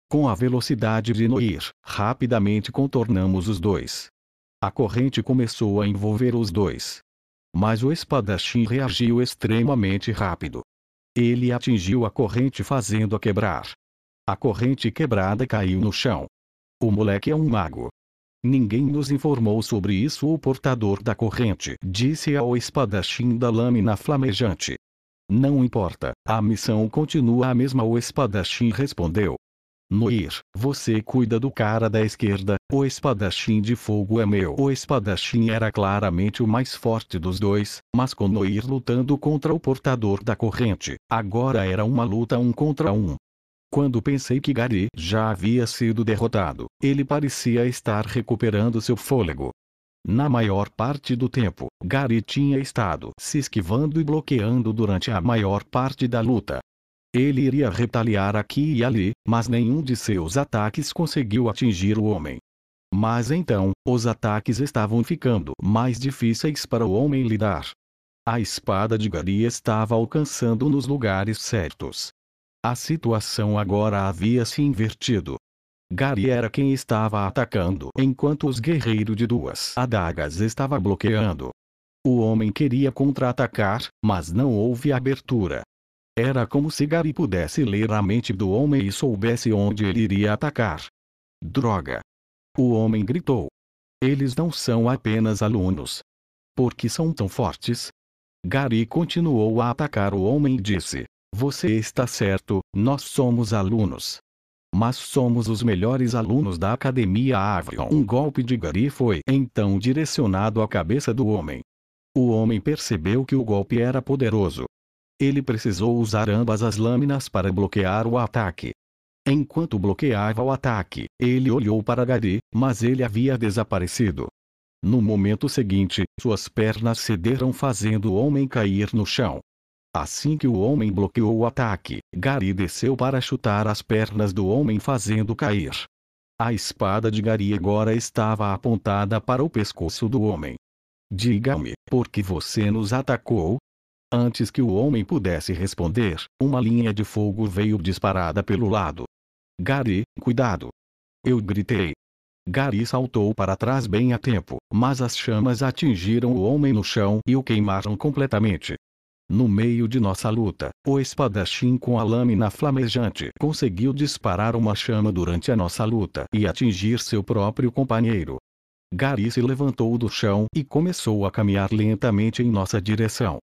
Com a velocidade de Noir, rapidamente contornamos os dois. A corrente começou a envolver os dois. Mas o espadachim reagiu extremamente rápido. Ele atingiu a corrente fazendo-a quebrar. A corrente quebrada caiu no chão. O moleque é um mago. Ninguém nos informou sobre isso. O portador da corrente disse ao espadachim da lâmina flamejante. Não importa, a missão continua a mesma. O espadachim respondeu. Noir, você cuida do cara da esquerda, o espadachim de fogo é meu. O espadachim era claramente o mais forte dos dois, mas com Noir lutando contra o portador da corrente, agora era uma luta 1 contra 1. Quando pensei que Gary já havia sido derrotado, ele parecia estar recuperando seu fôlego. Na maior parte do tempo, Gary tinha estado se esquivando e bloqueando durante a maior parte da luta. Ele iria retaliar aqui e ali, mas nenhum de seus ataques conseguiu atingir o homem. Mas então, os ataques estavam ficando mais difíceis para o homem lidar. A espada de Gary estava alcançando nos lugares certos. A situação agora havia se invertido. Gary era quem estava atacando enquanto os guerreiros de duas adagas estavam bloqueando. O homem queria contra-atacar, mas não houve abertura. Era como se Gary pudesse ler a mente do homem e soubesse onde ele iria atacar. Droga! O homem gritou. Eles não são apenas alunos. Por que são tão fortes? Gary continuou a atacar o homem e disse. Você está certo, nós somos alunos. Mas somos os melhores alunos da Academia Avion. Um golpe de Gary foi então direcionado à cabeça do homem. O homem percebeu que o golpe era poderoso. Ele precisou usar ambas as lâminas para bloquear o ataque. Enquanto bloqueava o ataque, ele olhou para Gary, mas ele havia desaparecido. No momento seguinte, suas pernas cederam fazendo o homem cair no chão. Assim que o homem bloqueou o ataque, Gary desceu para chutar as pernas do homem fazendo cair. A espada de Gary agora estava apontada para o pescoço do homem. Diga-me, por que você nos atacou? Antes que o homem pudesse responder, uma linha de fogo veio disparada pelo lado. Gary, cuidado! Eu gritei. Gary saltou para trás bem a tempo, mas as chamas atingiram o homem no chão e o queimaram completamente. No meio de nossa luta, o espadachim com a lâmina flamejante conseguiu disparar uma chama durante a nossa luta e atingir seu próprio companheiro. Gary se levantou do chão e começou a caminhar lentamente em nossa direção.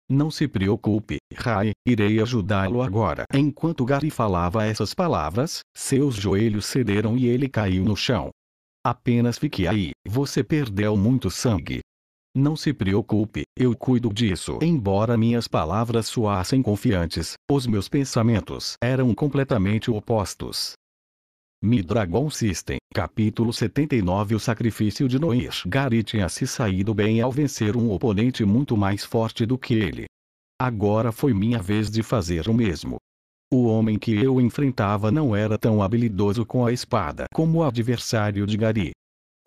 Não se preocupe, Rai, irei ajudá-lo agora. Enquanto Gary falava essas palavras, seus joelhos cederam e ele caiu no chão. Apenas fique aí, você perdeu muito sangue. Não se preocupe, eu cuido disso. Embora minhas palavras soassem confiantes, os meus pensamentos eram completamente opostos. Mi-Dragon System, capítulo 79. O sacrifício de Noir. Gary tinha se saído bem ao vencer um oponente muito mais forte do que ele. Agora foi minha vez de fazer o mesmo. O homem que eu enfrentava não era tão habilidoso com a espada como o adversário de Gary.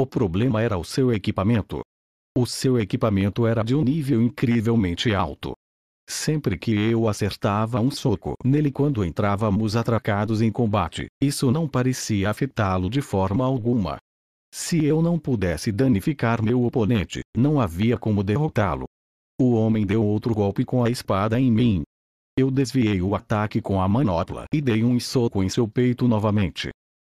O problema era o seu equipamento. O seu equipamento era de um nível incrivelmente alto. Sempre que eu acertava um soco nele quando entrávamos atracados em combate, isso não parecia afetá-lo de forma alguma. Se eu não pudesse danificar meu oponente, não havia como derrotá-lo. O homem deu outro golpe com a espada em mim. Eu desviei o ataque com a manopla e dei um soco em seu peito novamente.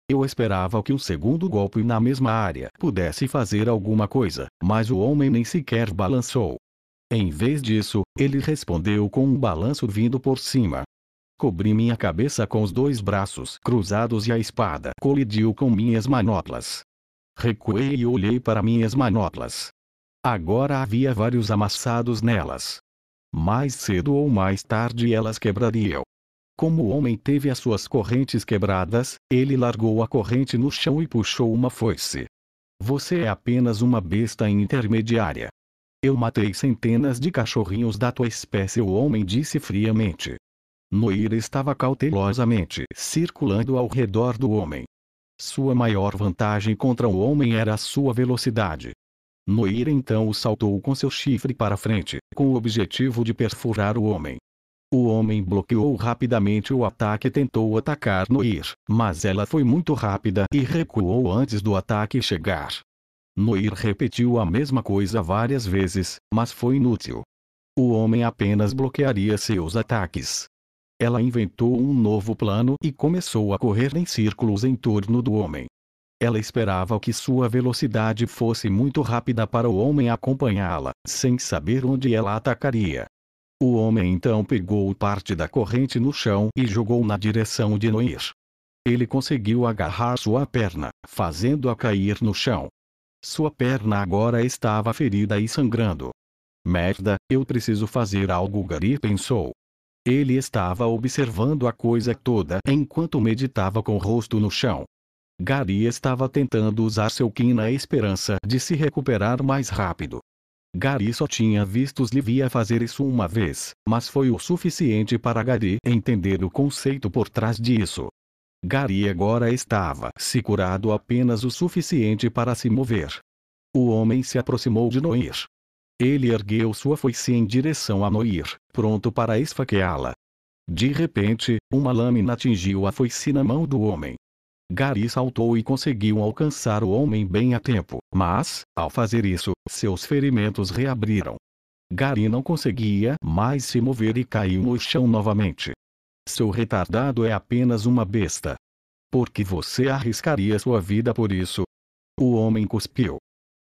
Eu esperava que um segundo golpe na mesma área pudesse fazer alguma coisa, mas o homem nem sequer balançou. Em vez disso, ele respondeu com um balanço vindo por cima. Cobri minha cabeça com os dois braços cruzados e a espada colidiu com minhas manoplas. Recuei e olhei para minhas manoplas. Agora havia vários amassados nelas. Mais cedo ou mais tarde elas quebrariam. Como o homem teve as suas correntes quebradas, ele largou a corrente no chão e puxou uma foice. Você é apenas uma besta intermediária. Eu matei centenas de cachorrinhos da tua espécie, o homem disse friamente. Noir estava cautelosamente circulando ao redor do homem. Sua maior vantagem contra o homem era a sua velocidade. Noir então o saltou com seu chifre para frente, com o objetivo de perfurar o homem. O homem bloqueou rapidamente o ataque e tentou atacar Noir, mas ela foi muito rápida e recuou antes do ataque chegar. Noir repetiu a mesma coisa várias vezes, mas foi inútil. O homem apenas bloquearia seus ataques. Ela inventou um novo plano e começou a correr em círculos em torno do homem. Ela esperava que sua velocidade fosse muito rápida para o homem acompanhá-la, sem saber onde ela atacaria. O homem então pegou parte da corrente no chão e jogou na direção de Noir. Ele conseguiu agarrar sua perna, fazendo-a cair no chão. Sua perna agora estava ferida e sangrando. Merda, eu preciso fazer algo, Gary pensou. Ele estava observando a coisa toda enquanto meditava com o rosto no chão. Gary estava tentando usar seu ki na esperança de se recuperar mais rápido. Gary só tinha visto Livia fazer isso uma vez, mas foi o suficiente para Gary entender o conceito por trás disso. Gary agora estava segurado apenas o suficiente para se mover. O homem se aproximou de Noir. Ele ergueu sua foice em direção a Noir, pronto para esfaqueá-la. De repente, uma lâmina atingiu a foice na mão do homem. Gary saltou e conseguiu alcançar o homem bem a tempo, mas, ao fazer isso, seus ferimentos reabriram. Gary não conseguia mais se mover e caiu no chão novamente. Seu retardado é apenas uma besta. Por que você arriscaria sua vida por isso? O homem cuspiu.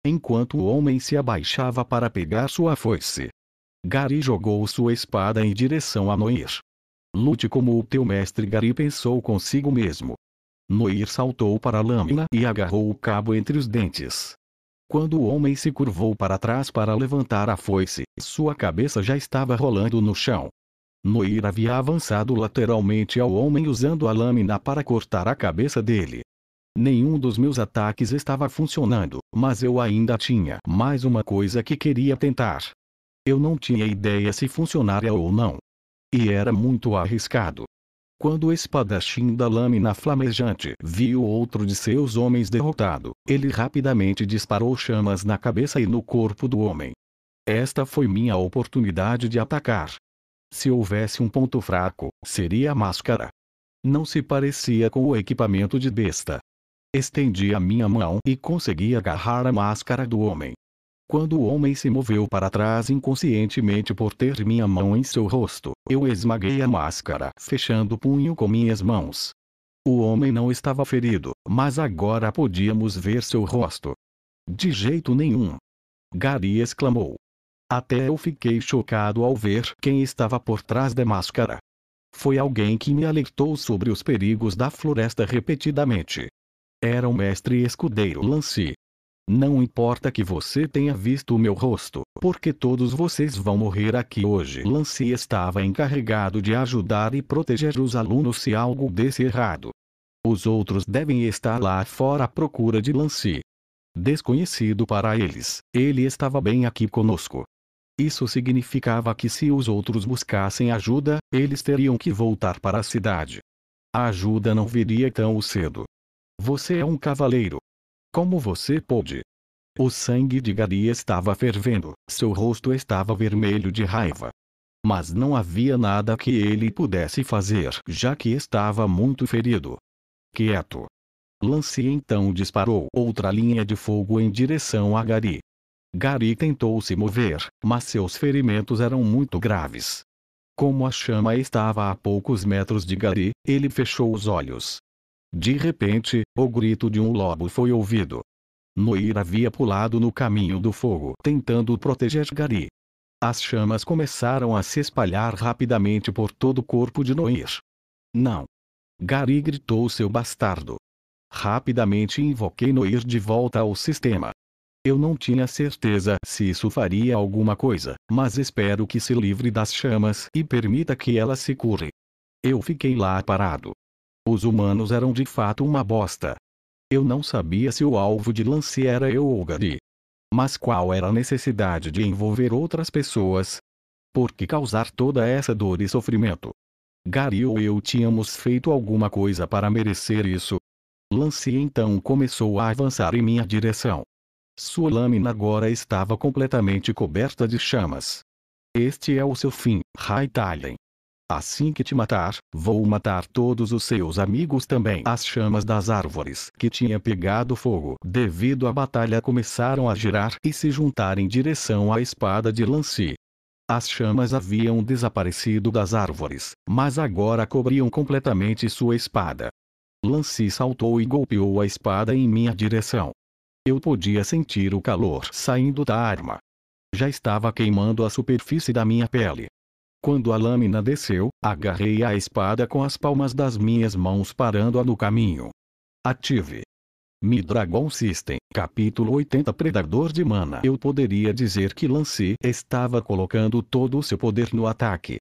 Enquanto o homem se abaixava para pegar sua foice, Gary jogou sua espada em direção a Noir. Lute como o teu mestre, Gary pensou consigo mesmo. Noir saltou para a lâmina e agarrou o cabo entre os dentes. Quando o homem se curvou para trás para levantar a foice, sua cabeça já estava rolando no chão. Noir havia avançado lateralmente ao homem usando a lâmina para cortar a cabeça dele. Nenhum dos meus ataques estava funcionando, mas eu ainda tinha mais uma coisa que queria tentar. Eu não tinha ideia se funcionaria ou não. E era muito arriscado. Quando o espadachim da lâmina flamejante viu outro de seus homens derrotado, ele rapidamente disparou chamas na cabeça e no corpo do homem. Esta foi minha oportunidade de atacar. Se houvesse um ponto fraco, seria a máscara. Não se parecia com o equipamento de besta. Estendi a minha mão e consegui agarrar a máscara do homem. Quando o homem se moveu para trás inconscientemente por ter minha mão em seu rosto, eu esmaguei a máscara, fechando o punho com minhas mãos. O homem não estava ferido, mas agora podíamos ver seu rosto. De jeito nenhum! Gary exclamou. Até eu fiquei chocado ao ver quem estava por trás da máscara. Foi alguém que me alertou sobre os perigos da floresta repetidamente. Era o mestre escudeiro Lance. Não importa que você tenha visto o meu rosto, porque todos vocês vão morrer aqui hoje. Lance estava encarregado de ajudar e proteger os alunos se algo desse errado. Os outros devem estar lá fora à procura de Lance. Desconhecido para eles, ele estava bem aqui conosco. Isso significava que se os outros buscassem ajuda, eles teriam que voltar para a cidade. A ajuda não viria tão cedo. Você é um cavaleiro. Como você pôde? O sangue de Gary estava fervendo, seu rosto estava vermelho de raiva. Mas não havia nada que ele pudesse fazer, já que estava muito ferido. Quieto. Lance então disparou outra linha de fogo em direção a Gary. Gary tentou se mover, mas seus ferimentos eram muito graves. Como a chama estava a poucos metros de Gary, ele fechou os olhos. De repente, o grito de um lobo foi ouvido. Noir havia pulado no caminho do fogo, tentando proteger Gary. As chamas começaram a se espalhar rapidamente por todo o corpo de Noir. Não! Gary gritou seu bastardo. Rapidamente invoquei Noir de volta ao sistema. Eu não tinha certeza se isso faria alguma coisa, mas espero que se livre das chamas e permita que ela se cure. Eu fiquei lá parado. Os humanos eram de fato uma bosta. Eu não sabia se o alvo de Lance era eu ou Gary. Mas qual era a necessidade de envolver outras pessoas? Por que causar toda essa dor e sofrimento? Gary ou eu tínhamos feito alguma coisa para merecer isso? Lance então começou a avançar em minha direção. Sua lâmina agora estava completamente coberta de chamas. Este é o seu fim, Hytalen. Assim que te matar, vou matar todos os seus amigos também. As chamas das árvores que tinha pegado fogo devido à batalha começaram a girar e se juntar em direção à espada de Lance. As chamas haviam desaparecido das árvores, mas agora cobriam completamente sua espada. Lance saltou e golpeou a espada em minha direção. Eu podia sentir o calor saindo da arma. Já estava queimando a superfície da minha pele. Quando a lâmina desceu, agarrei a espada com as palmas das minhas mãos parando-a no caminho. Ative. Mi-Dragon System, capítulo 80 Predador de Mana. Eu poderia dizer que Lance estava colocando todo o seu poder no ataque.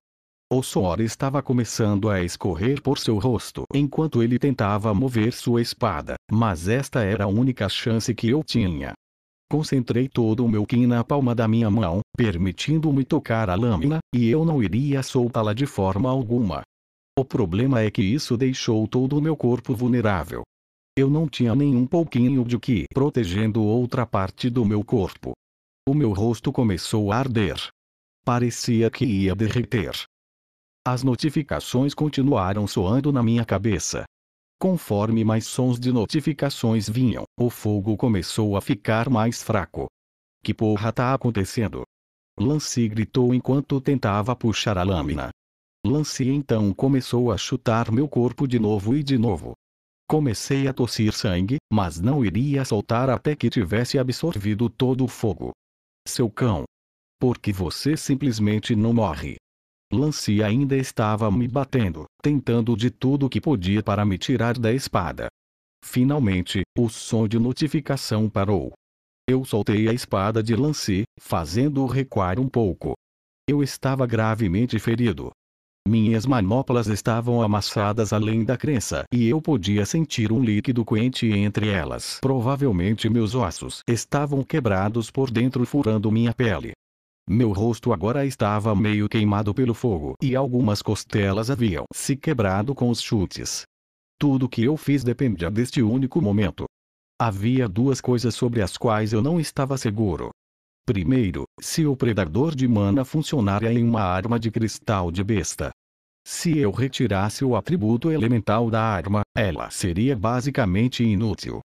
O suor estava começando a escorrer por seu rosto enquanto ele tentava mover sua espada, mas esta era a única chance que eu tinha. Concentrei todo o meu ki na palma da minha mão, permitindo-me tocar a lâmina, e eu não iria soltá-la de forma alguma. O problema é que isso deixou todo o meu corpo vulnerável. Eu não tinha nenhum pouquinho de ki protegendo outra parte do meu corpo. O meu rosto começou a arder. Parecia que ia derreter. As notificações continuaram soando na minha cabeça. Conforme mais sons de notificações vinham, o fogo começou a ficar mais fraco. Que porra tá acontecendo? Lance gritou enquanto tentava puxar a lâmina. Lance então começou a chutar meu corpo de novo e de novo. Comecei a tossir sangue, mas não iria soltar até que tivesse absorvido todo o fogo. Seu cão. Por que você simplesmente não morre? Lance ainda estava me batendo, tentando de tudo que podia para me tirar da espada. Finalmente, o som de notificação parou. Eu soltei a espada de Lance, fazendo-o recuar um pouco. Eu estava gravemente ferido. Minhas manoplas estavam amassadas além da crença e eu podia sentir um líquido quente entre elas. Provavelmente meus ossos estavam quebrados por dentro furando minha pele. Meu rosto agora estava meio queimado pelo fogo e algumas costelas haviam se quebrado com os chutes. Tudo que eu fiz dependia deste único momento. Havia duas coisas sobre as quais eu não estava seguro. Primeiro, se o predador de mana funcionaria em uma arma de cristal de besta. Se eu retirasse o atributo elemental da arma, ela seria basicamente inútil.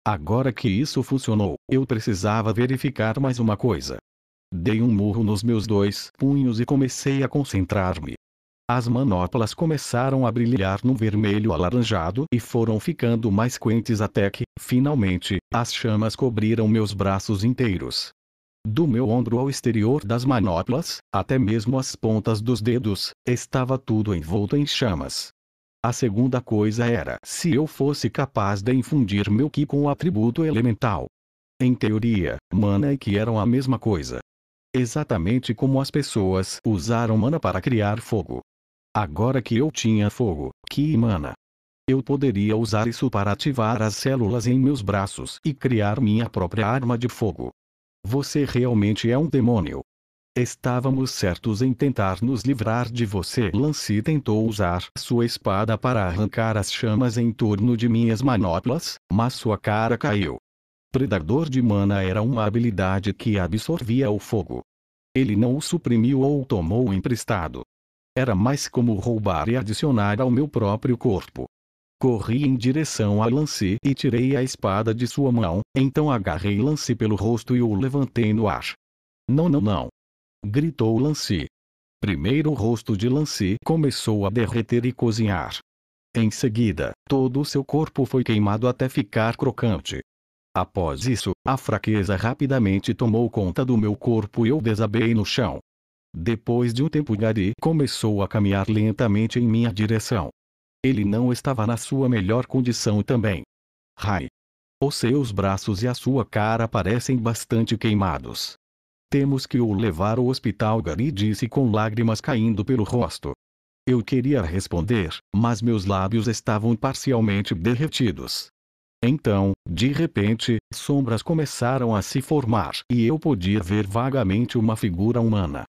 Agora que isso funcionou, eu precisava verificar mais uma coisa. Dei um murro nos meus dois punhos e comecei a concentrar-me. As manoplas começaram a brilhar num vermelho alaranjado e foram ficando mais quentes até que, finalmente, as chamas cobriram meus braços inteiros. Do meu ombro ao exterior das manoplas, até mesmo as pontas dos dedos, estava tudo envolto em chamas. A segunda coisa era se eu fosse capaz de infundir meu ki com o atributo elemental. Em teoria, mana e ki eram a mesma coisa. Exatamente como as pessoas usaram mana para criar fogo. Agora que eu tinha fogo, ki e mana, eu poderia usar isso para ativar as células em meus braços e criar minha própria arma de fogo. Você realmente é um demônio. Estávamos certos em tentar nos livrar de você. Lance tentou usar sua espada para arrancar as chamas em torno de minhas manoplas, mas sua cara caiu. Predador de mana era uma habilidade que absorvia o fogo. Ele não o suprimiu ou o tomou emprestado. Era mais como roubar e adicionar ao meu próprio corpo. Corri em direção a Lance e tirei a espada de sua mão, então agarrei Lance pelo rosto e o levantei no ar. Não, não, não! Gritou Lance. Primeiro o rosto de Lance começou a derreter e cozinhar. Em seguida, todo o seu corpo foi queimado até ficar crocante. Após isso, a fraqueza rapidamente tomou conta do meu corpo e eu desabei no chão. Depois de um tempo, Gary começou a caminhar lentamente em minha direção. Ele não estava na sua melhor condição também. Rai. Os seus braços e a sua cara parecem bastante queimados. Temos que o levar ao hospital, Gary disse com lágrimas caindo pelo rosto. Eu queria responder, mas meus lábios estavam parcialmente derretidos. Então, de repente, sombras começaram a se formar e eu podia ver vagamente uma figura humana.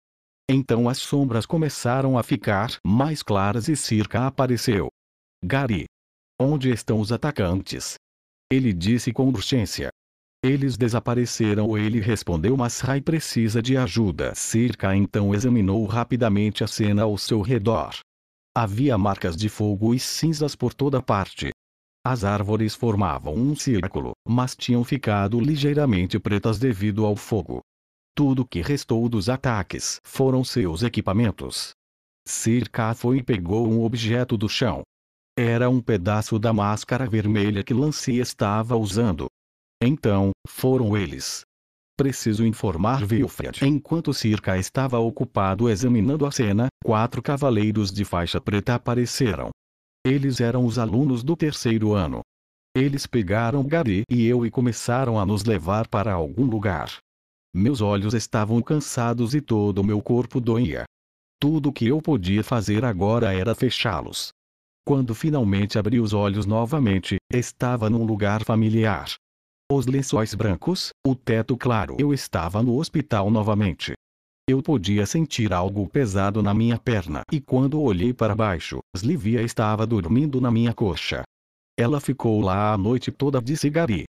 Então as sombras começaram a ficar mais claras e Circa apareceu. Gary. Onde estão os atacantes? Ele disse com urgência. Eles desapareceram, ele respondeu, mas Rai precisa de ajuda. Circa então examinou rapidamente a cena ao seu redor. Havia marcas de fogo e cinzas por toda parte. As árvores formavam um círculo, mas tinham ficado ligeiramente pretas devido ao fogo. Tudo que restou dos ataques foram seus equipamentos. Circa foi e pegou um objeto do chão. Era um pedaço da máscara vermelha que Lance estava usando. Então, foram eles. Preciso informar Wilfred. Enquanto Circa estava ocupado examinando a cena, 4 cavaleiros de faixa preta apareceram. Eles eram os alunos do 3º ano. Eles pegaram Gary e eu e começaram a nos levar para algum lugar. Meus olhos estavam cansados e todo o meu corpo doía. Tudo o que eu podia fazer agora era fechá-los. Quando finalmente abri os olhos novamente, estava num lugar familiar. Os lençóis brancos, o teto claro. Eu estava no hospital novamente. Eu podia sentir algo pesado na minha perna e quando olhei para baixo, Slivia estava dormindo na minha coxa. Ela ficou lá a noite toda, disse Gary.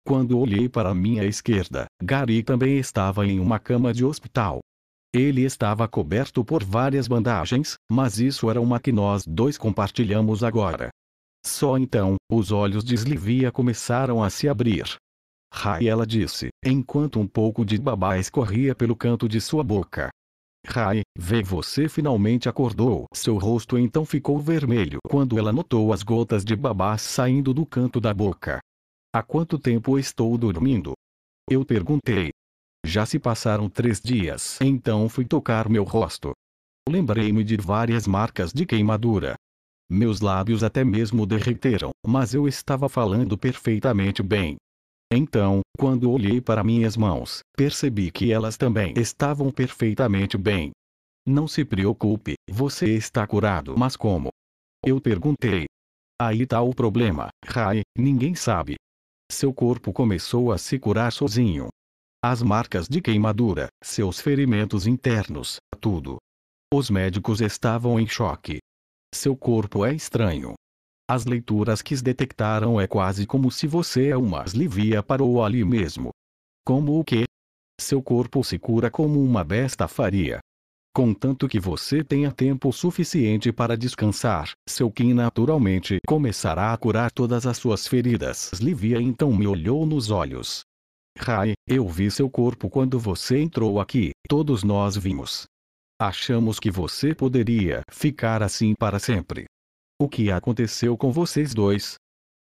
Quando olhei para a minha esquerda, Gary também estava em uma cama de hospital. Ele estava coberto por várias bandagens, mas isso era uma que nós dois compartilhamos agora. Só então, os olhos de Slivia começaram a se abrir. Rai, ela disse, enquanto um pouco de babá escorria pelo canto de sua boca. Rai, vê, você finalmente acordou. Seu rosto então ficou vermelho quando ela notou as gotas de babá saindo do canto da boca. Há quanto tempo estou dormindo? Eu perguntei. Já se passaram 3 dias. Então fui tocar meu rosto. Lembrei-me de várias marcas de queimadura. Meus lábios até mesmo derreteram, mas eu estava falando perfeitamente bem. Então, quando olhei para minhas mãos, percebi que elas também estavam perfeitamente bem. Não se preocupe, você está curado. Mas como? Eu perguntei. Aí tá o problema, Rai, ninguém sabe. Seu corpo começou a se curar sozinho. As marcas de queimadura, seus ferimentos internos, tudo. Os médicos estavam em choque. Seu corpo é estranho. As leituras que detectaram é quase como se você é uma Slivia, parou ali mesmo. Como o quê? Seu corpo se cura como uma besta faria. Contanto que você tenha tempo suficiente para descansar, seu Qin naturalmente começará a curar todas as suas feridas. Livia então me olhou nos olhos. Rai, eu vi seu corpo quando você entrou aqui, todos nós vimos. Achamos que você poderia ficar assim para sempre. O que aconteceu com vocês dois?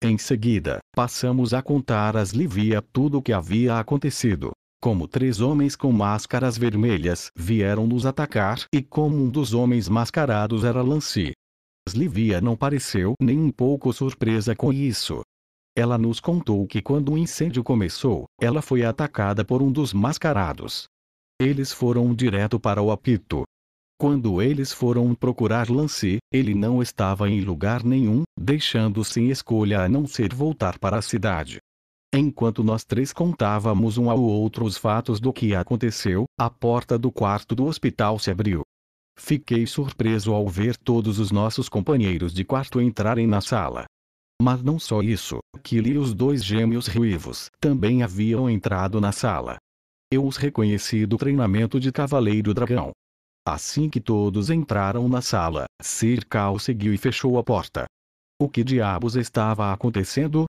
Em seguida, passamos a contar a Livia tudo o que havia acontecido. Como 3 homens com máscaras vermelhas vieram nos atacar e como um dos homens mascarados era Lance. Livia não pareceu nem um pouco surpresa com isso. Ela nos contou que quando o incêndio começou, ela foi atacada por um dos mascarados. Eles foram direto para o apito. Quando eles foram procurar Lance, ele não estava em lugar nenhum, deixando sem escolha a não ser voltar para a cidade. Enquanto nós 3 contávamos um ao outro os fatos do que aconteceu, a porta do quarto do hospital se abriu. Fiquei surpreso ao ver todos os nossos companheiros de quarto entrarem na sala. Mas não só isso, Kili e os 2 gêmeos ruivos também haviam entrado na sala. Eu os reconheci do treinamento de Cavaleiro Dragão. Assim que todos entraram na sala, Sir Cal seguiu e fechou a porta. O que diabos estava acontecendo?